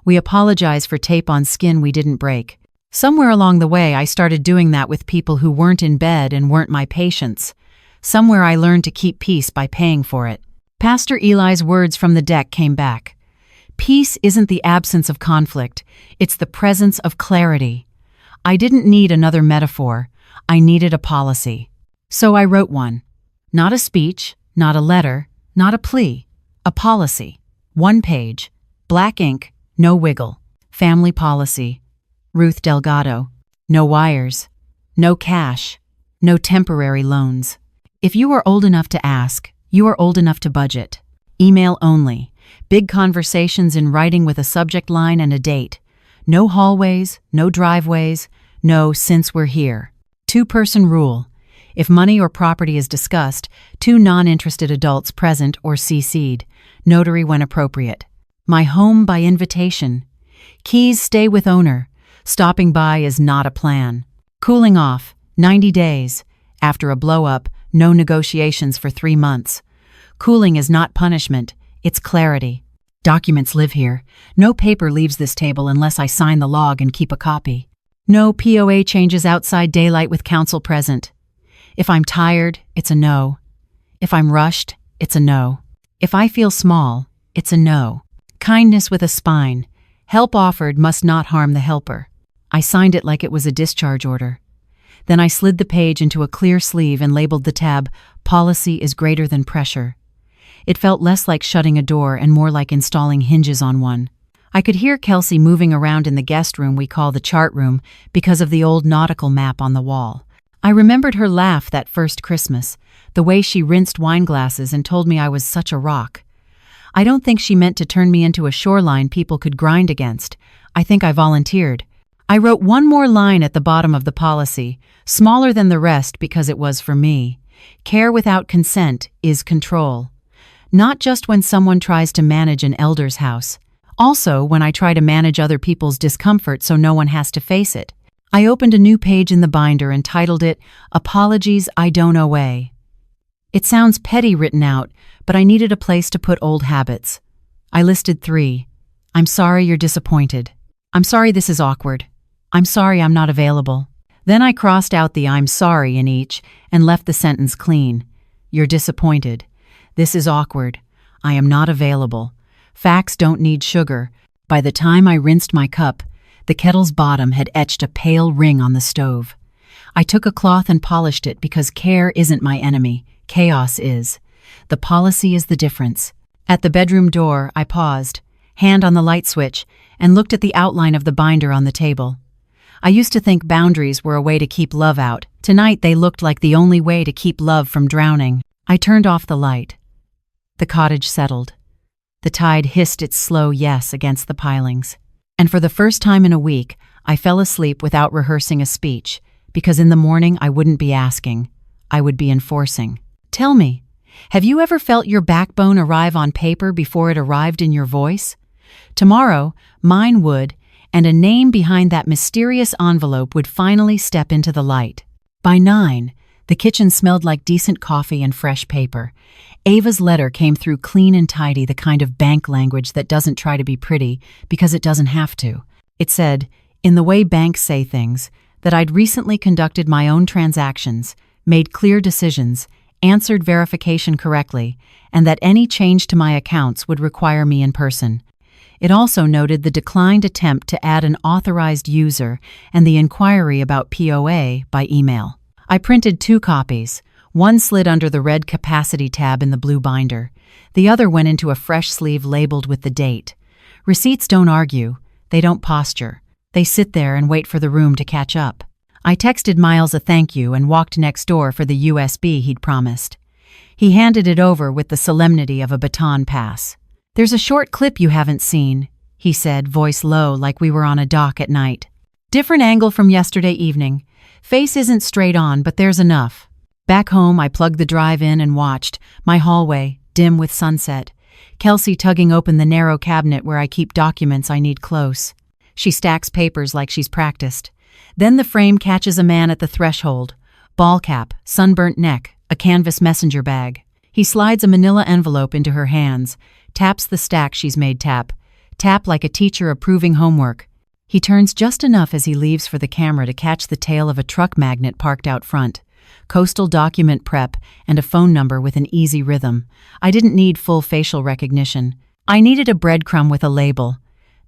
We apologize for tape on skin we didn't break. Somewhere along the way, I started doing that with people who weren't in bed and weren't my patients. Somewhere I learned to keep peace by paying for it. Pastor Eli's words from the deck came back. Peace isn't the absence of conflict, it's the presence of clarity. I didn't need another metaphor, I needed a policy. So I wrote one. Not a speech, not a letter, not a plea. A policy. 1 page. Black ink. No wiggle. Family policy. Ruth Delgado. No wires. No cash. No temporary loans. If you are old enough to ask, you are old enough to budget. Email only. Big conversations in writing with a subject line and a date. No hallways, no driveways, no since we're here. 2-person rule. If money or property is discussed, 2 non-interested adults present or CC'd. Notary when appropriate. My home by invitation. Keys stay with owner. Stopping by is not a plan. Cooling off, 90 days. After a blow-up, no negotiations for 3 months. Cooling is not punishment, it's clarity. Documents live here. No paper leaves this table unless I sign the log and keep a copy. No POA changes outside daylight with counsel present. If I'm tired, it's a no. If I'm rushed, it's a no. If I feel small, it's a no. Kindness with a spine. Help offered must not harm the helper. I signed it like it was a discharge order. Then I slid the page into a clear sleeve and labeled the tab, "Policy is greater than pressure." It felt less like shutting a door and more like installing hinges on one. I could hear Kelsey moving around in the guest room we call the chart room because of the old nautical map on the wall. I remembered her laugh that first Christmas, the way she rinsed wine glasses and told me I was such a rock. I don't think she meant to turn me into a shoreline people could grind against. I think I volunteered. I wrote one more line at the bottom of the policy, smaller than the rest because it was for me. Care without consent is control. Not just when someone tries to manage an elder's house. Also when I try to manage other people's discomfort so no one has to face it. I opened a new page in the binder and titled it, "Apologies I Don't Owe." It sounds petty written out, but I needed a place to put old habits. I listed 3. I'm sorry you're disappointed. I'm sorry this is awkward. I'm sorry I'm not available. Then I crossed out the "I'm sorry" in each and left the sentence clean. You're disappointed. This is awkward. I am not available. Facts don't need sugar. By the time I rinsed my cup, the kettle's bottom had etched a pale ring on the stove. I took a cloth and polished it because care isn't my enemy. Chaos is. The policy is the difference. At the bedroom door, I paused, hand on the light switch, and looked at the outline of the binder on the table. I used to think boundaries were a way to keep love out. Tonight they looked like the only way to keep love from drowning. I turned off the light. The cottage settled. The tide hissed its slow yes against the pilings. And for the first time in a week, I fell asleep without rehearsing a speech, because in the morning I wouldn't be asking, I would be enforcing. Tell me, have you ever felt your backbone arrive on paper before it arrived in your voice? Tomorrow, mine would, and a name behind that mysterious envelope would finally step into the light. By 9, the kitchen smelled like decent coffee and fresh paper. Ava's letter came through clean and tidy, the kind of bank language that doesn't try to be pretty because it doesn't have to. It said, in the way banks say things, that I'd recently conducted my own transactions, made clear decisions, answered verification correctly, and that any change to my accounts would require me in person. It also noted the declined attempt to add an authorized user and the inquiry about POA by email. I printed 2 copies. One slid under the red capacity tab in the blue binder. The other went into a fresh sleeve labeled with the date. Receipts don't argue. They don't posture. They sit there and wait for the room to catch up. I texted Miles a thank you and walked next door for the USB he'd promised. He handed it over with the solemnity of a baton pass. There's a short clip you haven't seen, he said, voice low like we were on a dock at night. Different angle from yesterday evening. Face isn't straight on, but there's enough. Back home, I plugged the drive in and watched, my hallway, dim with sunset. Kelsey tugging open the narrow cabinet where I keep documents I need close. She stacks papers like she's practiced. Then the frame catches a man at the threshold. Ball cap, sunburnt neck, a canvas messenger bag. He slides a manila envelope into her hands, taps the stack she's made tap like a teacher approving homework. He turns just enough as he leaves for the camera to catch the tail of a truck magnet parked out front. Coastal document prep, and a phone number with an easy rhythm. I didn't need full facial recognition. I needed a breadcrumb with a label.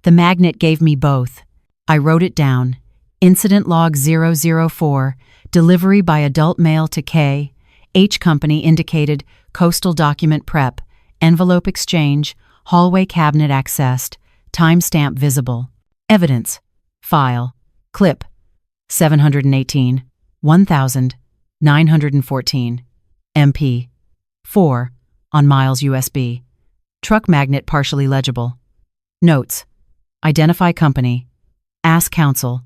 The magnet gave me both. I wrote it down. Incident log 004, delivery by adult male to K. H company indicated, coastal document prep, envelope exchange, hallway cabinet accessed, timestamp visible. Evidence. File. Clip. 718. 1914. MP. 4. On Miles USB. Truck magnet partially legible. Notes. Identify company. Ask counsel.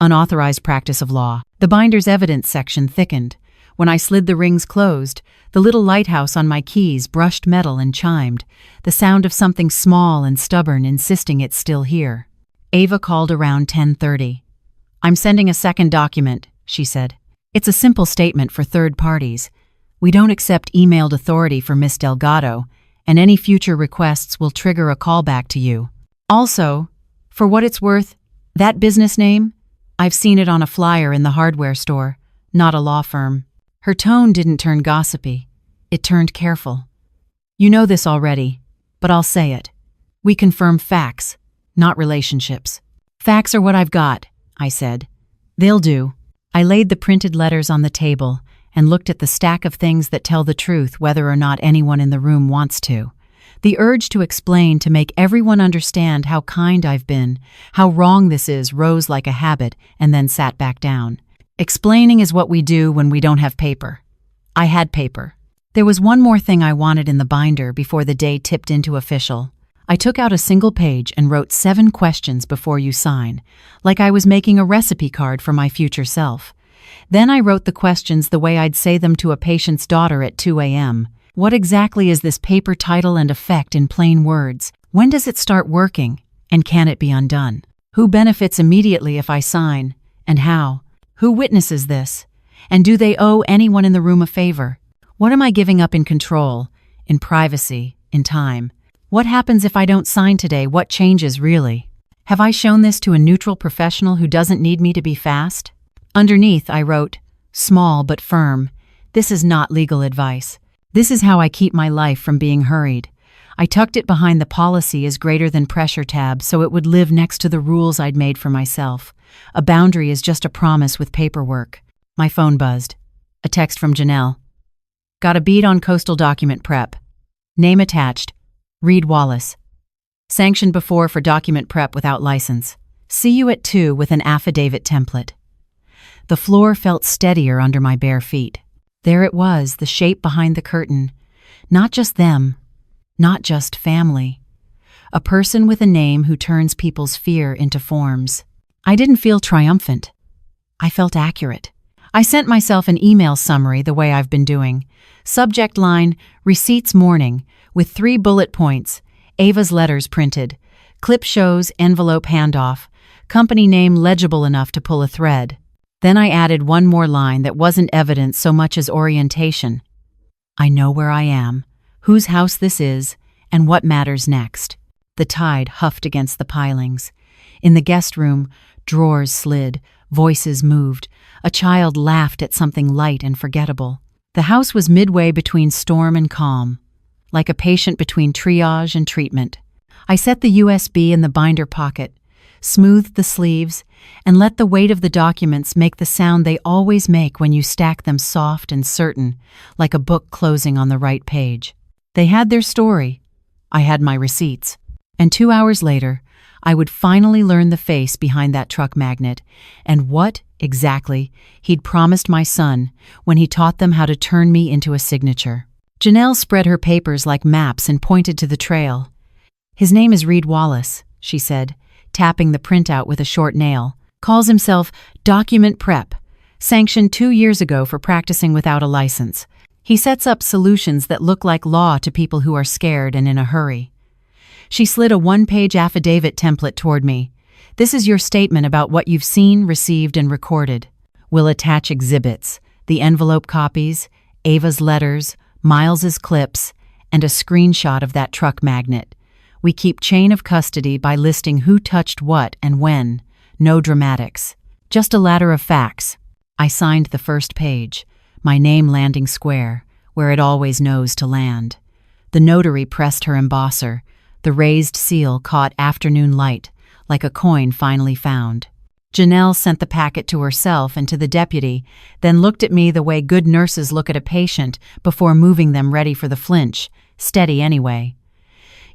Unauthorized practice of law. The binder's evidence section thickened. When I slid the rings closed, the little lighthouse on my keys brushed metal and chimed, the sound of something small and stubborn insisting it's still here. Ava called around 10:30. I'm sending a second document, she said. It's a simple statement for third parties. We don't accept emailed authority for Miss Delgado, and any future requests will trigger a callback to you. Also, for what it's worth, That business name? I've seen it on a flyer in the hardware store, not a law firm. Her tone didn't turn gossipy. It turned careful. You know this already, but I'll say it. We confirm facts, not relationships. Facts are what I've got, I said. They'll do. I laid the printed letters on the table and looked at the stack of things that tell the truth whether or not anyone in the room wants to. The urge to explain to make everyone understand how kind I've been, how wrong this is, rose like a habit and then sat back down. Explaining is what we do when we don't have paper. I had paper. There was one more thing I wanted in the binder before the day tipped into official. I took out a single page and wrote 7 questions before you sign, like I was making a recipe card for my future self. Then I wrote the questions the way I'd say them to a patient's daughter at 2 a.m. What exactly is this paper title and effect in plain words? When does it start working? And can it be undone? Who benefits immediately if I sign? And how? Who witnesses this? And do they owe anyone in the room a favor? What am I giving up in control, in privacy, in time? What happens if I don't sign today? What changes really? Have I shown this to a neutral professional who doesn't need me to be fast? Underneath, I wrote, small but firm, this is not legal advice. This is how I keep my life from being hurried. I tucked it behind the policy is greater than pressure tab so it would live next to the rules I'd made for myself. A boundary is just a promise with paperwork. My phone buzzed. A text from Janelle. Got a beat on coastal document prep. Name attached. Reed Wallace. Sanctioned before for document prep without license. See you at 2 with an affidavit template. The floor felt steadier under my bare feet. There it was, the shape behind the curtain. Not just them. Not just family. A person with a name who turns people's fear into forms. I didn't feel triumphant. I felt accurate. I sent myself an email summary the way I've been doing. Subject line, Receipts Morning, with 3 bullet points, Ava's letters printed. Clip shows envelope handoff. Company name legible enough to pull a thread. Then I added one more line that wasn't evidence so much as orientation. I know where I am, whose house this is, and what matters next. The tide huffed against the pilings. In the guest room, drawers slid, voices moved. A child laughed at something light and forgettable. The house was midway between storm and calm, like a patient between triage and treatment. I set the USB in the binder pocket, smoothed the sleeves, and let the weight of the documents make the sound they always make when you stack them soft and certain, like a book closing on the right page. They had their story. I had my receipts. And 2 hours later, I would finally learn the face behind that truck magnet and what, exactly, he'd promised my son when he taught them how to turn me into a signature. Janelle spread her papers like maps and pointed to the trail. His name is Reed Wallace, she said, tapping the printout with a short nail. Calls himself Document Prep, sanctioned 2 years ago for practicing without a license. He sets up solutions that look like law to people who are scared and in a hurry. She slid a 1-page affidavit template toward me. This is your statement about what you've seen, received, and recorded. We'll attach exhibits, the envelope copies, Ava's letters, Miles's clips, and a screenshot of that truck magnet. We keep chain of custody by listing who touched what and when. No dramatics. Just a ladder of facts. I signed the first page, my name landing square, where it always knows to land. The notary pressed her embosser. The raised seal caught afternoon light, like a coin finally found. Janelle sent the packet to herself and to the deputy, then looked at me the way good nurses look at a patient before moving them ready for the flinch, steady anyway.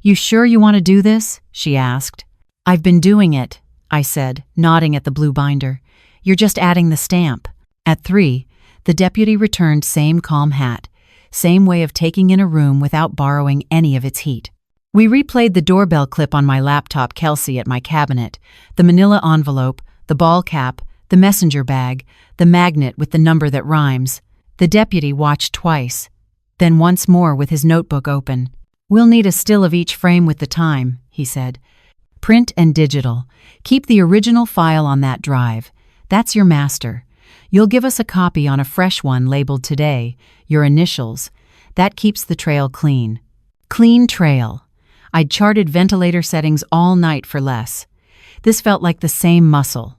You sure you want to do this? She asked. I've been doing it, I said, nodding at the blue binder. You're just adding the stamp. At 3, the deputy returned same calm hat, same way of taking in a room without borrowing any of its heat. We replayed the doorbell clip on my laptop, Kelsey at my cabinet, the manila envelope, the ball cap, the messenger bag, the magnet with the number that rhymes. The deputy watched twice, then once more with his notebook open. We'll need a still of each frame with the time, he said. Print and digital. Keep the original file on that drive. That's your master. You'll give us a copy on a fresh one labeled today, your initials. That keeps the trail clean. Clean trail. I'd charted ventilator settings all night for less. This felt like the same muscle.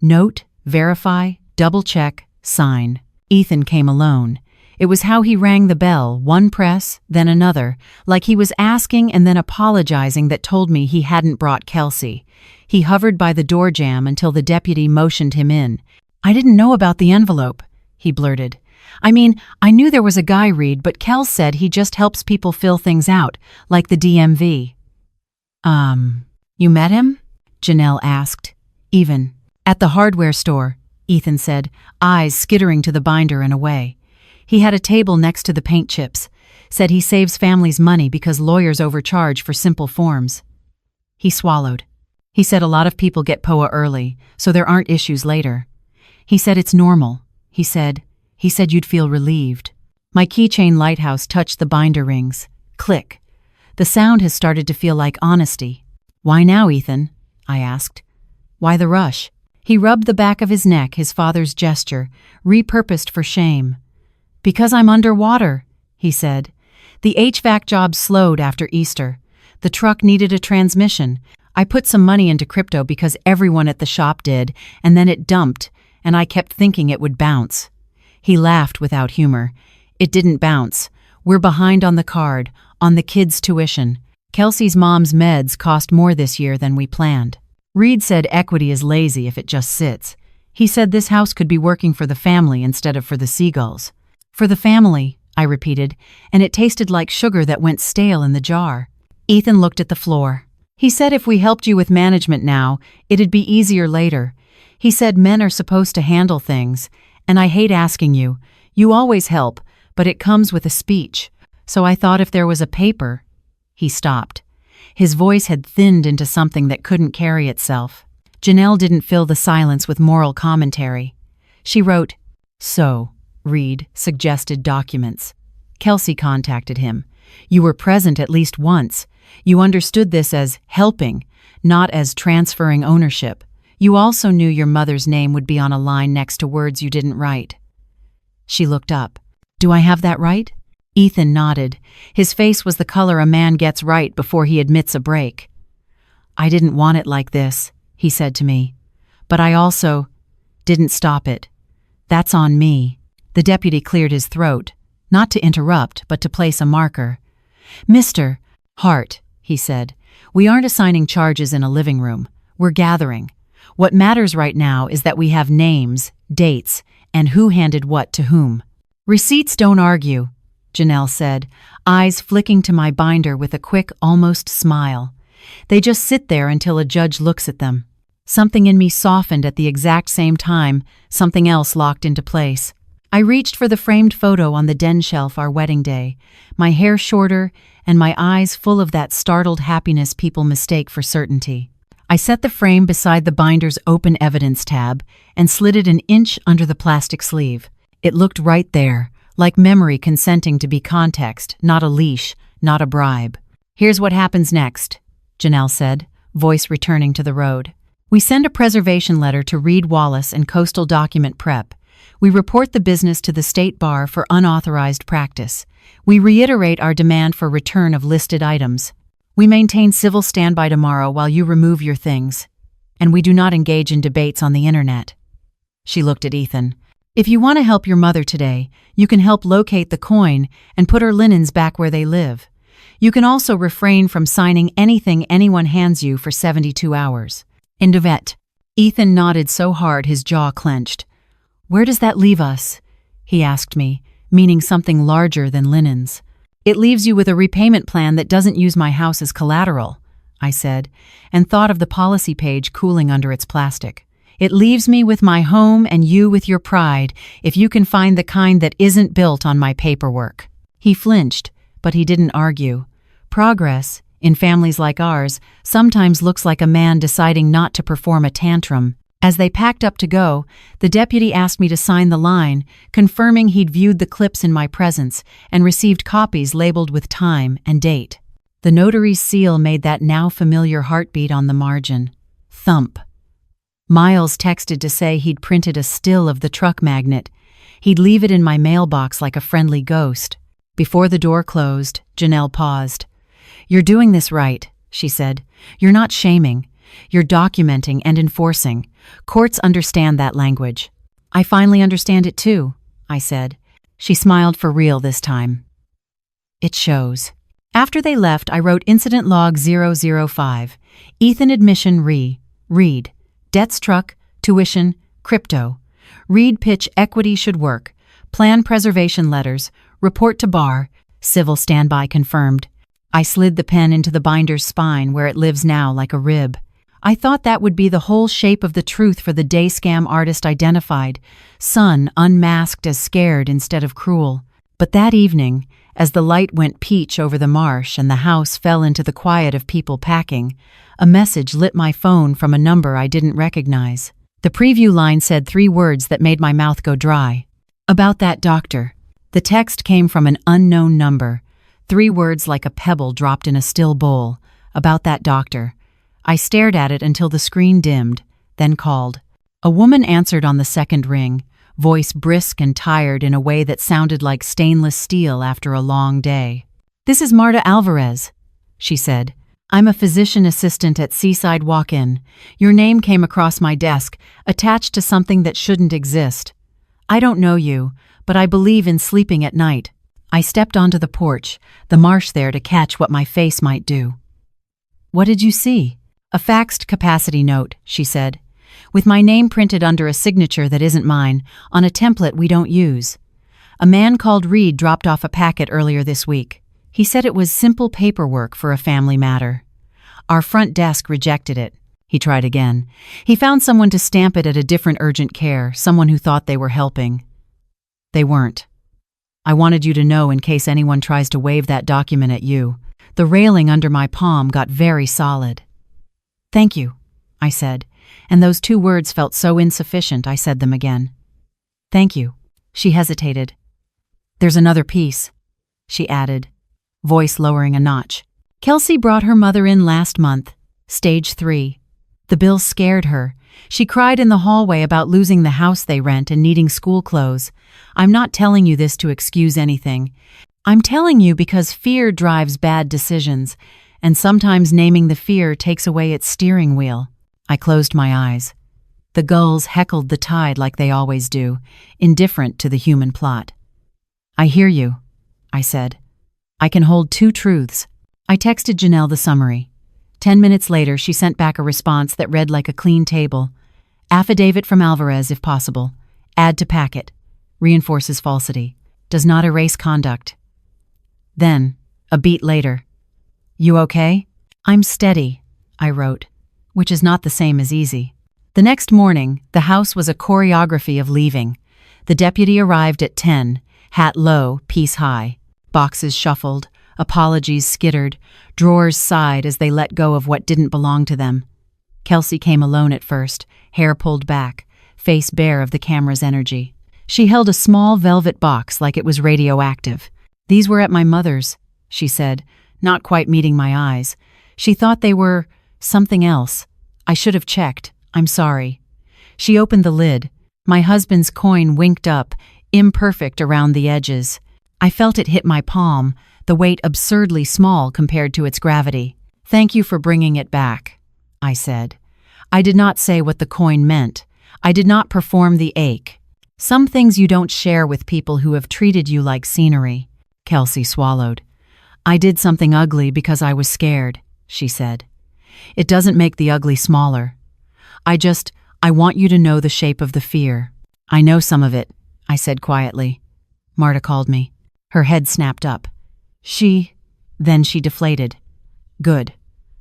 Note, verify, double-check, sign. Ethan came alone. It was how he rang the bell, one press, then another, like he was asking and then apologizing that told me he hadn't brought Kelsey. He hovered by the door jamb until the deputy motioned him in. "I didn't know about the envelope," he blurted. "I mean, I knew there was a guy Reed, but Kel said he just helps people fill things out, like the DMV. You met him?" Janelle asked. "Even. At the hardware store," Ethan said, eyes skittering to the binder and away. "He had a table next to the paint chips. Said he saves families money because lawyers overcharge for simple forms." He swallowed. He said a lot of people get POA early, so there aren't issues later. He said it's normal. He said you'd feel relieved. My keychain lighthouse touched the binder rings. Click. The sound has started to feel like honesty. "Why now, Ethan?" I asked. "Why the rush?" He rubbed the back of his neck, his father's gesture, repurposed for shame. "Because I'm underwater," he said. "The HVAC job slowed after Easter. The truck needed a transmission. I put some money into crypto because everyone at the shop did, and then it dumped, and I kept thinking it would bounce." He laughed without humor. "It didn't bounce. We're behind on the card, on the kids' tuition. Kelsey's mom's meds cost more this year than we planned. Reed said equity is lazy if it just sits. He said this house could be working for the family instead of for the seagulls." "For the family," I repeated, and it tasted like sugar that went stale in the jar. Ethan looked at the floor. "He said if we helped you with management now, it'd be easier later. He said men are supposed to handle things, and I hate asking you. You always help, but it comes with a speech. So I thought if there was a paper." He stopped. His voice had thinned into something that couldn't carry itself. Janelle didn't fill the silence with moral commentary. She wrote, "So, Reed suggested documents. Kelsey contacted him. You were present at least once. You understood this as helping, not as transferring ownership. You also knew your mother's name would be on a line next to words you didn't write." She looked up. "Do I have that right?" Ethan nodded. His face was the color a man gets right before he admits a break. "I didn't want it like this," he said to me. "But I also didn't stop it. That's on me." The deputy cleared his throat, not to interrupt, but to place a marker. "Mr. Hart," he said, "we aren't assigning charges in a living room. We're gathering. What matters right now is that we have names, dates, and who handed what to whom." "Receipts don't argue," Janelle said, eyes flicking to my binder with a quick, almost smile. "They just sit there until a judge looks at them." Something in me softened at the exact same time, something else locked into place. I reached for the framed photo on the den shelf our wedding day, my hair shorter and my eyes full of that startled happiness people mistake for certainty. I set the frame beside the binder's open evidence tab and slid it an inch under the plastic sleeve. It looked right there, like memory consenting to be context, not a leash, not a bribe. "Here's what happens next," Janelle said, voice returning to the road. "We send a preservation letter to Reed Wallace and Coastal Document Prep. We report the business to the state bar for unauthorized practice. We reiterate our demand for return of listed items. We maintain civil standby tomorrow while you remove your things. And we do not engage in debates on the internet." She looked at Ethan. "If you want to help your mother today, you can help locate the coin and put her linens back where they live. You can also refrain from signing anything anyone hands you for 72 hours. End of it." Ethan nodded so hard his jaw clenched. "Where does that leave us?" he asked me, meaning something larger than linens. "It leaves you with a repayment plan that doesn't use my house as collateral," I said, and thought of the policy page cooling under its plastic. "It leaves me with my home and you with your pride, if you can find the kind that isn't built on my paperwork." He flinched, but he didn't argue. Progress, in families like ours, sometimes looks like a man deciding not to perform a tantrum. As they packed up to go, the deputy asked me to sign the line, confirming he'd viewed the clips in my presence and received copies labeled with time and date. The notary's seal made that now familiar heartbeat on the margin. Thump. Miles texted to say he'd printed a still of the truck magnet. He'd leave it in my mailbox like a friendly ghost. Before the door closed, Janelle paused. "You're doing this right," she said. "You're not shaming. You're documenting and enforcing. Courts understand that language. I finally understand it too, I said. She smiled for real this time. It shows. After they left, I wrote Incident Log 005. Ethan admission Reed. Debts truck, tuition, crypto. Reed pitch equity should work. Plan preservation letters. Report to bar. Civil standby confirmed. I slid the pen into the binder's spine where it lives now like a rib. I thought that would be the whole shape of the truth for the day scam artist identified. Son unmasked as scared instead of cruel. But that evening, as the light went peach over the marsh and the house fell into the quiet of people packing, a message lit my phone from a number I didn't recognize. The preview line said 3 words that made my mouth go dry. About that doctor. The text came from an unknown number. 3 words like a pebble dropped in a still bowl. About that doctor. I stared at it until the screen dimmed, then called. A woman answered on the second ring, voice brisk and tired in a way that sounded like stainless steel after a long day. "This is Marta Alvarez," she said. "I'm a physician assistant at Seaside Walk-In. Your name came across my desk, attached to something that shouldn't exist. I don't know you, but I believe in sleeping at night." I stepped onto the porch, the marsh there to catch what my face might do. "What did you see?" "A faxed capacity note," she said, "with my name printed under a signature that isn't mine, on a template we don't use. A man called Reed dropped off a packet earlier this week. He said it was simple paperwork for a family matter. Our front desk rejected it." He tried again. "He found someone to stamp it at a different urgent care, someone who thought they were helping. They weren't. I wanted you to know in case anyone tries to wave that document at you." The railing under my palm got very solid. "Thank you," I said, and those 2 words felt so insufficient I said them again. "Thank you." She hesitated. "There's another piece," she added, voice lowering a notch. "Kelsey brought her mother in last month, stage 3. The bill scared her. She cried in the hallway about losing the house they rent and needing school clothes. I'm not telling you this to excuse anything. I'm telling you because fear drives bad decisions, and sometimes naming the fear takes away its steering wheel." I closed my eyes. The gulls heckled the tide like they always do, indifferent to the human plot. "I hear you," I said. "I can hold 2 truths." I texted Janelle the summary. 10 minutes later, she sent back a response that read like a clean table. "Affidavit from Alvarez, if possible. Add to packet. Reinforces falsity. Does not erase conduct." Then, a beat later, "You okay?" "I'm steady," I wrote, which is not the same as easy. The next morning, the house was a choreography of leaving. The deputy arrived at 10, hat low, piece high. Boxes shuffled, apologies skittered, drawers sighed as they let go of what didn't belong to them. Kelsey came alone at first, hair pulled back, face bare of the camera's energy. She held a small velvet box like it was radioactive. "These were at my mother's," she said, not quite meeting my eyes. "She thought they were something else. I should have checked. I'm sorry." She opened the lid. My husband's coin winked up, imperfect around the edges. I felt it hit my palm, the weight absurdly small compared to its gravity. "Thank you for bringing it back," I said. I did not say what the coin meant. I did not perform the ache. Some things you don't share with people who have treated you like scenery. Kelsey swallowed. "I did something ugly because I was scared," she said. "It doesn't make the ugly smaller. I want you to know the shape of the fear." "I know some of it," I said quietly. Marta called me. Her head snapped up. Then she deflated. "Good.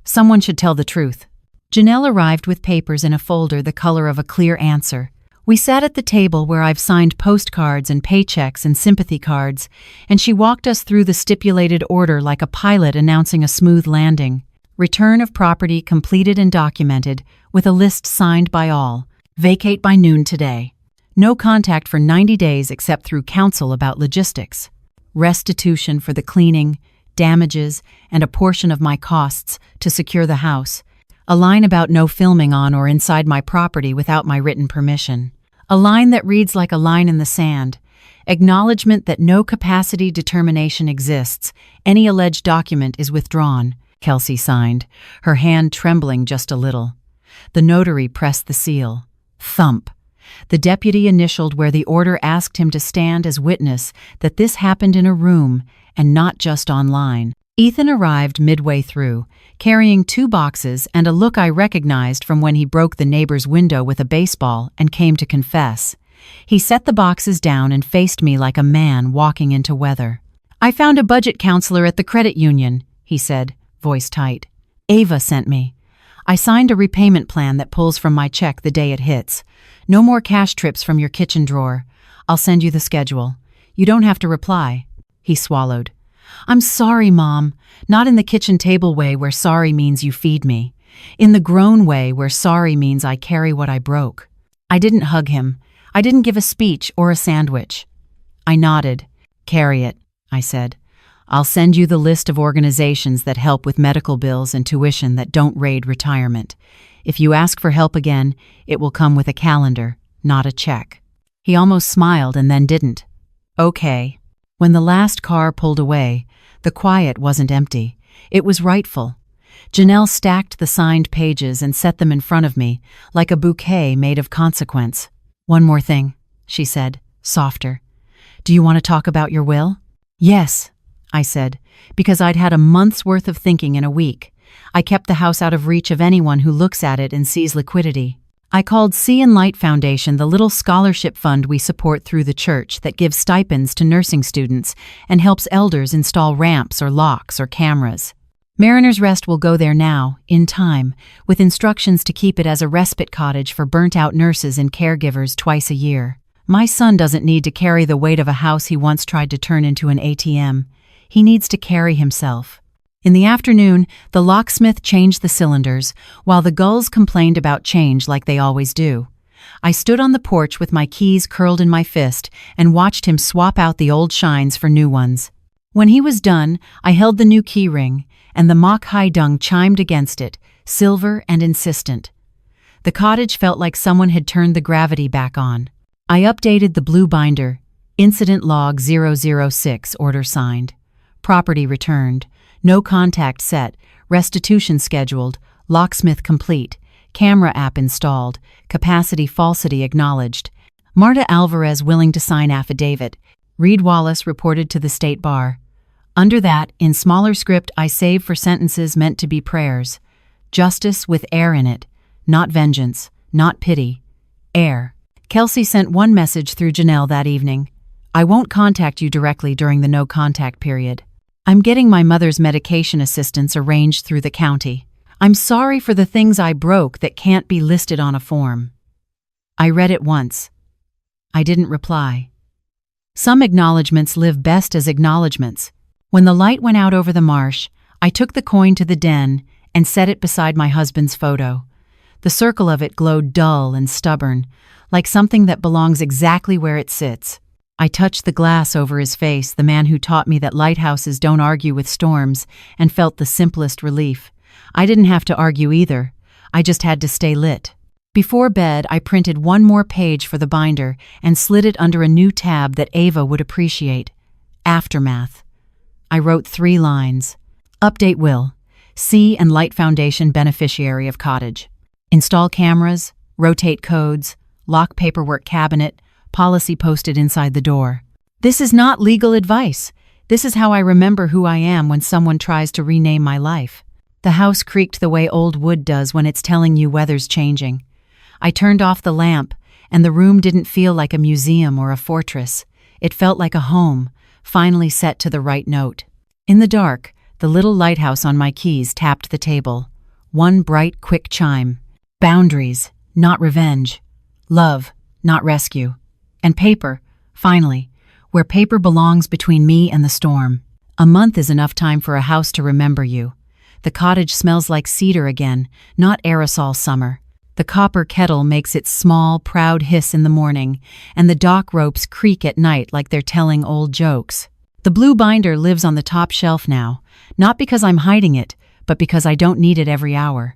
Someone should tell the truth." Janelle arrived with papers in a folder the color of a clear answer. We sat at the table where I've signed postcards and paychecks and sympathy cards, and she walked us through the stipulated order like a pilot announcing a smooth landing. Return of property completed and documented, with a list signed by all. Vacate by noon today. No contact for 90 days except through counsel about logistics. Restitution for the cleaning, damages, and a portion of my costs to secure the house. A line about no filming on or inside my property without my written permission. A line that reads like a line in the sand. Acknowledgement that no capacity determination exists. Any alleged document is withdrawn. Kelsey signed, her hand trembling just a little. The notary pressed the seal. Thump. The deputy initialed where the order asked him to stand as witness that this happened in a room and not just online. Ethan arrived midway through, carrying 2 boxes and a look I recognized from when he broke the neighbor's window with a baseball and came to confess. He set the boxes down and faced me like a man walking into weather. "I found a budget counselor at the credit union," he said, voice tight. "Ava sent me. I signed a repayment plan that pulls from my check the day it hits. No more cash trips from your kitchen drawer. I'll send you the schedule. You don't have to reply." He swallowed. "I'm sorry, Mom. Not in the kitchen table way where sorry means you feed me. In the grown way where sorry means I carry what I broke." I didn't hug him. I didn't give a speech or a sandwich. I nodded. "Carry it," I said. "I'll send you the list of organizations that help with medical bills and tuition that don't raid retirement. If you ask for help again, it will come with a calendar, not a check." He almost smiled and then didn't. "Okay." When the last car pulled away, the quiet wasn't empty. It was rightful. Janelle stacked the signed pages and set them in front of me, like a bouquet made of consequence. "One more thing," she said, softer. "Do you want to talk about your will?" "Yes," I said, because I'd had a month's worth of thinking in a week. I kept the house out of reach of anyone who looks at it and sees liquidity. I called Sea and Light Foundation the little scholarship fund we support through the church that gives stipends to nursing students and helps elders install ramps or locks or cameras. Mariner's Rest will go there now, in time, with instructions to keep it as a respite cottage for burnt-out nurses and caregivers twice a year. My son doesn't need to carry the weight of a house he once tried to turn into an ATM. He needs to carry himself. In the afternoon, the locksmith changed the cylinders, while the gulls complained about change like they always do. I stood on the porch with my keys curled in my fist and watched him swap out the old shines for new ones. When he was done, I held the new key ring, and the mock high dung chimed against it, silver and insistent. The cottage felt like someone had turned the gravity back on. I updated the blue binder, Incident Log 006, order signed. Property returned. No contact set, restitution scheduled, locksmith complete, camera app installed, capacity falsity acknowledged. Marta Alvarez willing to sign affidavit. Reed Wallace reported to the state bar. Under that, in smaller script, I save for sentences meant to be prayers. Justice with air in it, not vengeance, not pity. Air. Kelsey sent one message through Janelle that evening. "I won't contact you directly during the no contact period. I'm getting my mother's medication assistance arranged through the county. I'm sorry for the things I broke that can't be listed on a form." I read it once. I didn't reply. Some acknowledgments live best as acknowledgments. When the light went out over the marsh, I took the coin to the den and set it beside my husband's photo. The circle of it glowed dull and stubborn, like something that belongs exactly where it sits. I touched the glass over his face, the man who taught me that lighthouses don't argue with storms, and felt the simplest relief. I didn't have to argue either. I just had to stay lit. Before bed, I printed one more page for the binder and slid it under a new tab that Ava would appreciate. Aftermath. I wrote 3 lines. Update will. Sea and Light Foundation beneficiary of cottage. Install cameras, rotate codes, lock paperwork cabinet, policy posted inside the door. This is not legal advice. This is how I remember who I am when someone tries to rename my life. The house creaked the way old wood does when it's telling you weather's changing. I turned off the lamp, and the room didn't feel like a museum or a fortress. It felt like a home, finally set to the right note. In the dark, the little lighthouse on my keys tapped the table. One bright, quick chime. Boundaries, not revenge. Love, not rescue. And paper, finally, where paper belongs between me and the storm. A month is enough time for a house to remember you. The cottage smells like cedar again, not aerosol summer. The copper kettle makes its small, proud hiss in the morning, and the dock ropes creak at night like they're telling old jokes. The blue binder lives on the top shelf now, not because I'm hiding it, but because I don't need it every hour.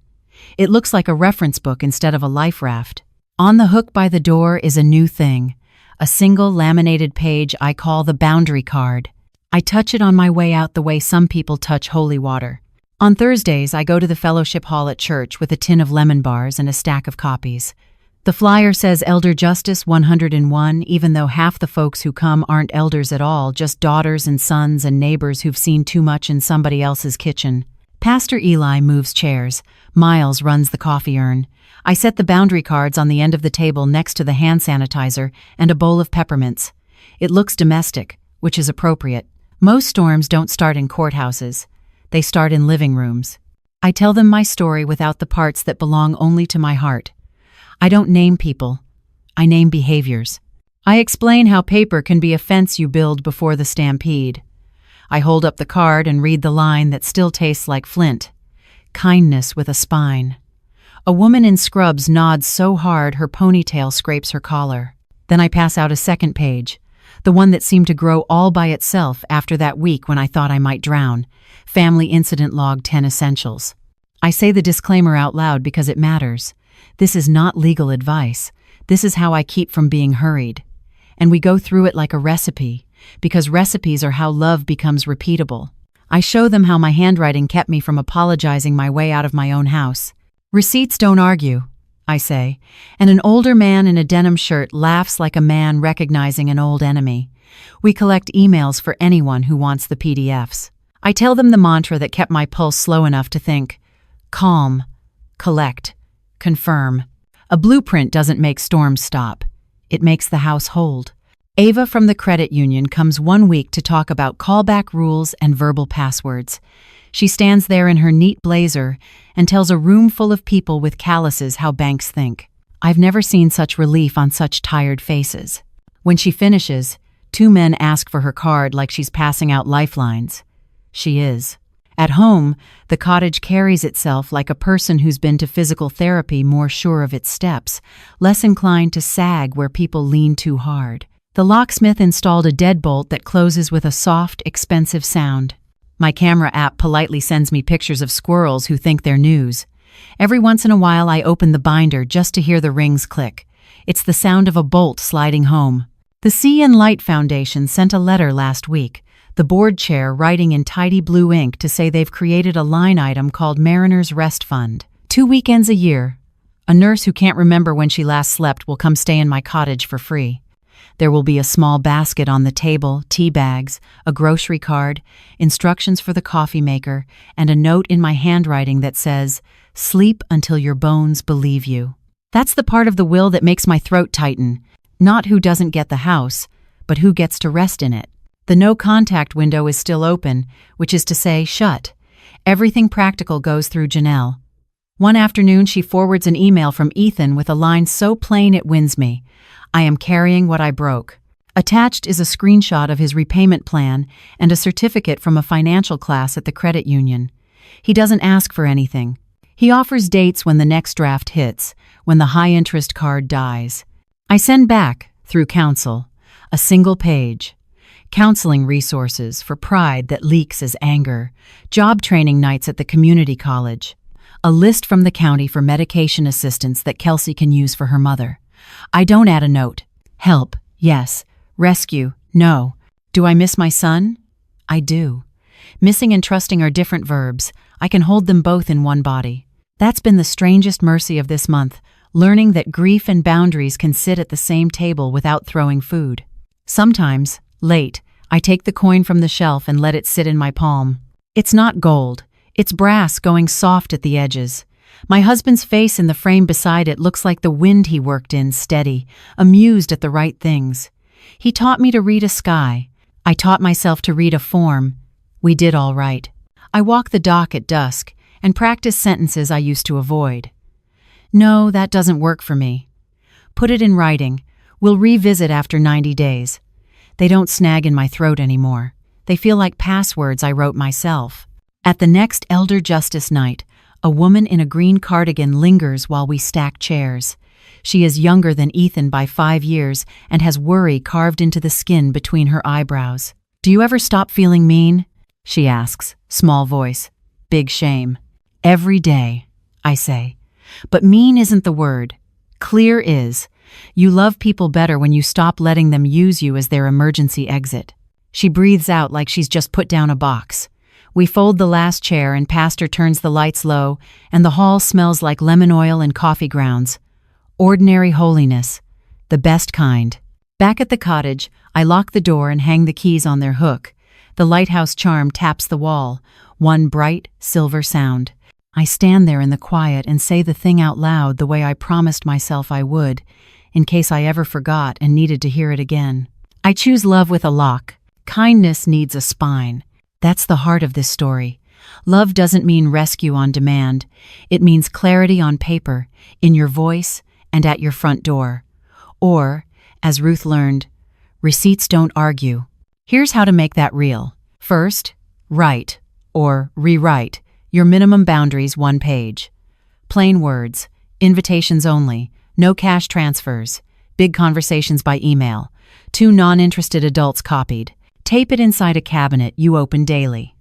It looks like a reference book instead of a life raft. On the hook by the door is a new thing. A single laminated page I call the boundary card. I touch it on my way out the way some people touch holy water. On Thursdays, I go to the fellowship hall at church with a tin of lemon bars and a stack of copies. The flyer says Elder Justice 101, even though half the folks who come aren't elders at all, just daughters and sons and neighbors who've seen too much in somebody else's kitchen. Pastor Eli moves chairs. Miles runs the coffee urn. I set the boundary cards on the end of the table next to the hand sanitizer and a bowl of peppermints. It looks domestic, which is appropriate. Most storms don't start in courthouses. They start in living rooms. I tell them my story without the parts that belong only to my heart. I don't name people. I name behaviors. I explain how paper can be a fence you build before the stampede. I hold up the card and read the line that still tastes like Flint. Kindness with a spine. A woman in scrubs nods so hard her ponytail scrapes her collar. Then I pass out a second page, the one that seemed to grow all by itself after that week when I thought I might drown. Family Incident Log 10 Essentials. I say the disclaimer out loud because it matters. This is not legal advice. This is how I keep from being hurried. And we go through it like a recipe, because recipes are how love becomes repeatable. I show them how my handwriting kept me from apologizing my way out of my own house. Receipts don't argue, I say, and an older man in a denim shirt laughs like a man recognizing an old enemy. We collect emails for anyone who wants the PDFs. I tell them the mantra that kept my pulse slow enough to think: calm, collect, confirm. A blueprint doesn't make storms stop. It makes the house hold. Ava from the credit union comes one week to talk about callback rules and verbal passwords. She stands there in her neat blazer and tells a room full of people with calluses how banks think. I've never seen such relief on such tired faces. When she finishes, 2 men ask for her card like she's passing out lifelines. She is. At home, the cottage carries itself like a person who's been to physical therapy, more sure of its steps, less inclined to sag where people lean too hard. The locksmith installed a deadbolt that closes with a soft, expensive sound. My camera app politely sends me pictures of squirrels who think they're news. Every once in a while I open the binder just to hear the rings click. It's the sound of a bolt sliding home. The Sea and Light Foundation sent a letter last week, the board chair writing in tidy blue ink to say they've created a line item called Mariner's Rest Fund. 2 weekends a year. A nurse who can't remember when she last slept will come stay in my cottage for free. There will be a small basket on the table, tea bags, a grocery card, instructions for the coffee maker, and a note in my handwriting that says, "Sleep until your bones believe you." That's the part of the will that makes my throat tighten. Not who doesn't get the house, but who gets to rest in it. The no contact window is still open, which is to say, shut. Everything practical goes through Janelle. One afternoon she forwards an email from Ethan with a line so plain it wins me. I am carrying what I broke. Attached is a screenshot of his repayment plan and a certificate from a financial class at the credit union. He doesn't ask for anything. He offers dates when the next draft hits, when the high-interest card dies. I send back, through counsel, a single page. Counseling resources for pride that leaks as anger, job training nights at the community college, a list from the county for medication assistance that Kelsey can use for her mother. I don't add a note. Help, yes. Rescue, no. Do I miss my son? I do. Missing and trusting are different verbs. I can hold them both in one body. That's been the strangest mercy of this month, learning that grief and boundaries can sit at the same table without throwing food. Sometimes, late, I take the coin from the shelf and let it sit in my palm. It's not gold. It's brass going soft at the edges. My husband's face in the frame beside it looks like the wind he worked in, steady, amused at the right things. He taught me to read a sky. I taught myself to read a form. We did all right. I walk the dock at dusk and practice sentences I used to avoid. No, that doesn't work for me. Put it in writing. We'll revisit after 90 days. They don't snag in my throat anymore. They feel like passwords I wrote myself. At the next Elder Justice night, a woman in a green cardigan lingers while we stack chairs. She is younger than Ethan by 5 years and has worry carved into the skin between her eyebrows. "Do you ever stop feeling mean?" she asks, small voice. Big shame. "Every day," I say. But mean isn't the word. Clear is. You love people better when you stop letting them use you as their emergency exit. She breathes out like she's just put down a box. We fold the last chair and Pastor turns the lights low, and the hall smells like lemon oil and coffee grounds. Ordinary holiness, the best kind. Back at the cottage, I lock the door and hang the keys on their hook. The lighthouse charm taps the wall, one bright, silver sound. I stand there in the quiet and say the thing out loud the way I promised myself I would, in case I ever forgot and needed to hear it again. I choose love with a lock. Kindness needs a spine. That's the heart of this story. Love doesn't mean rescue on demand. It means clarity on paper, in your voice, and at your front door. Or, as Ruth learned, receipts don't argue. Here's how to make that real. First, write, or rewrite, your minimum boundaries 1 page. Plain words, invitations only, no cash transfers, big conversations by email, 2 non-interested adults copied. Tape it inside a cabinet you open daily.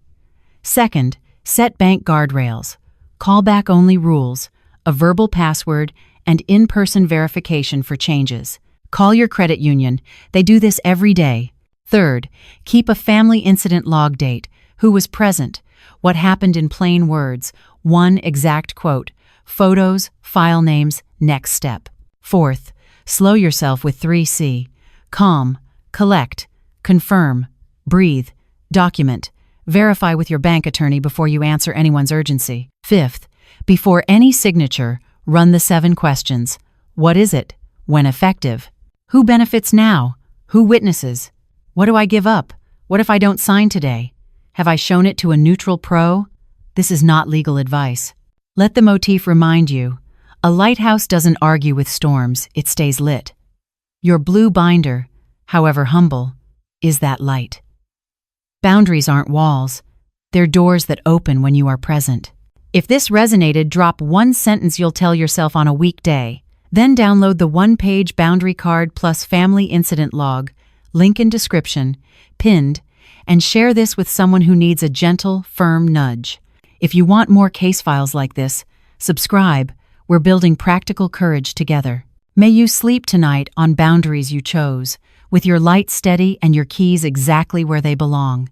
Second, set bank guardrails, callback-only rules, a verbal password, and in-person verification for changes. Call your credit union. They do this every day. Third, keep a family incident log date. Who was present? What happened in plain words? 1 exact quote. Photos, file names, next step. Fourth, slow yourself with 3C. Calm, collect, confirm, breathe, document, verify with your bank attorney before you answer anyone's urgency. Fifth, before any signature, run the 7 questions. What is it? When effective? Who benefits now? Who witnesses? What do I give up? What if I don't sign today? Have I shown it to a neutral pro? This is not legal advice. Let the motif remind you, a lighthouse doesn't argue with storms, it stays lit. Your blue binder, however humble, is that light. Boundaries aren't walls. They're doors that open when you are present. If this resonated, drop 1 sentence you'll tell yourself on a weekday. Then download the 1-page boundary card plus family incident log, link in description, pinned, and share this with someone who needs a gentle, firm nudge. If you want more case files like this, subscribe. We're building practical courage together. May you sleep tonight on boundaries you chose, with your light steady and your keys exactly where they belong.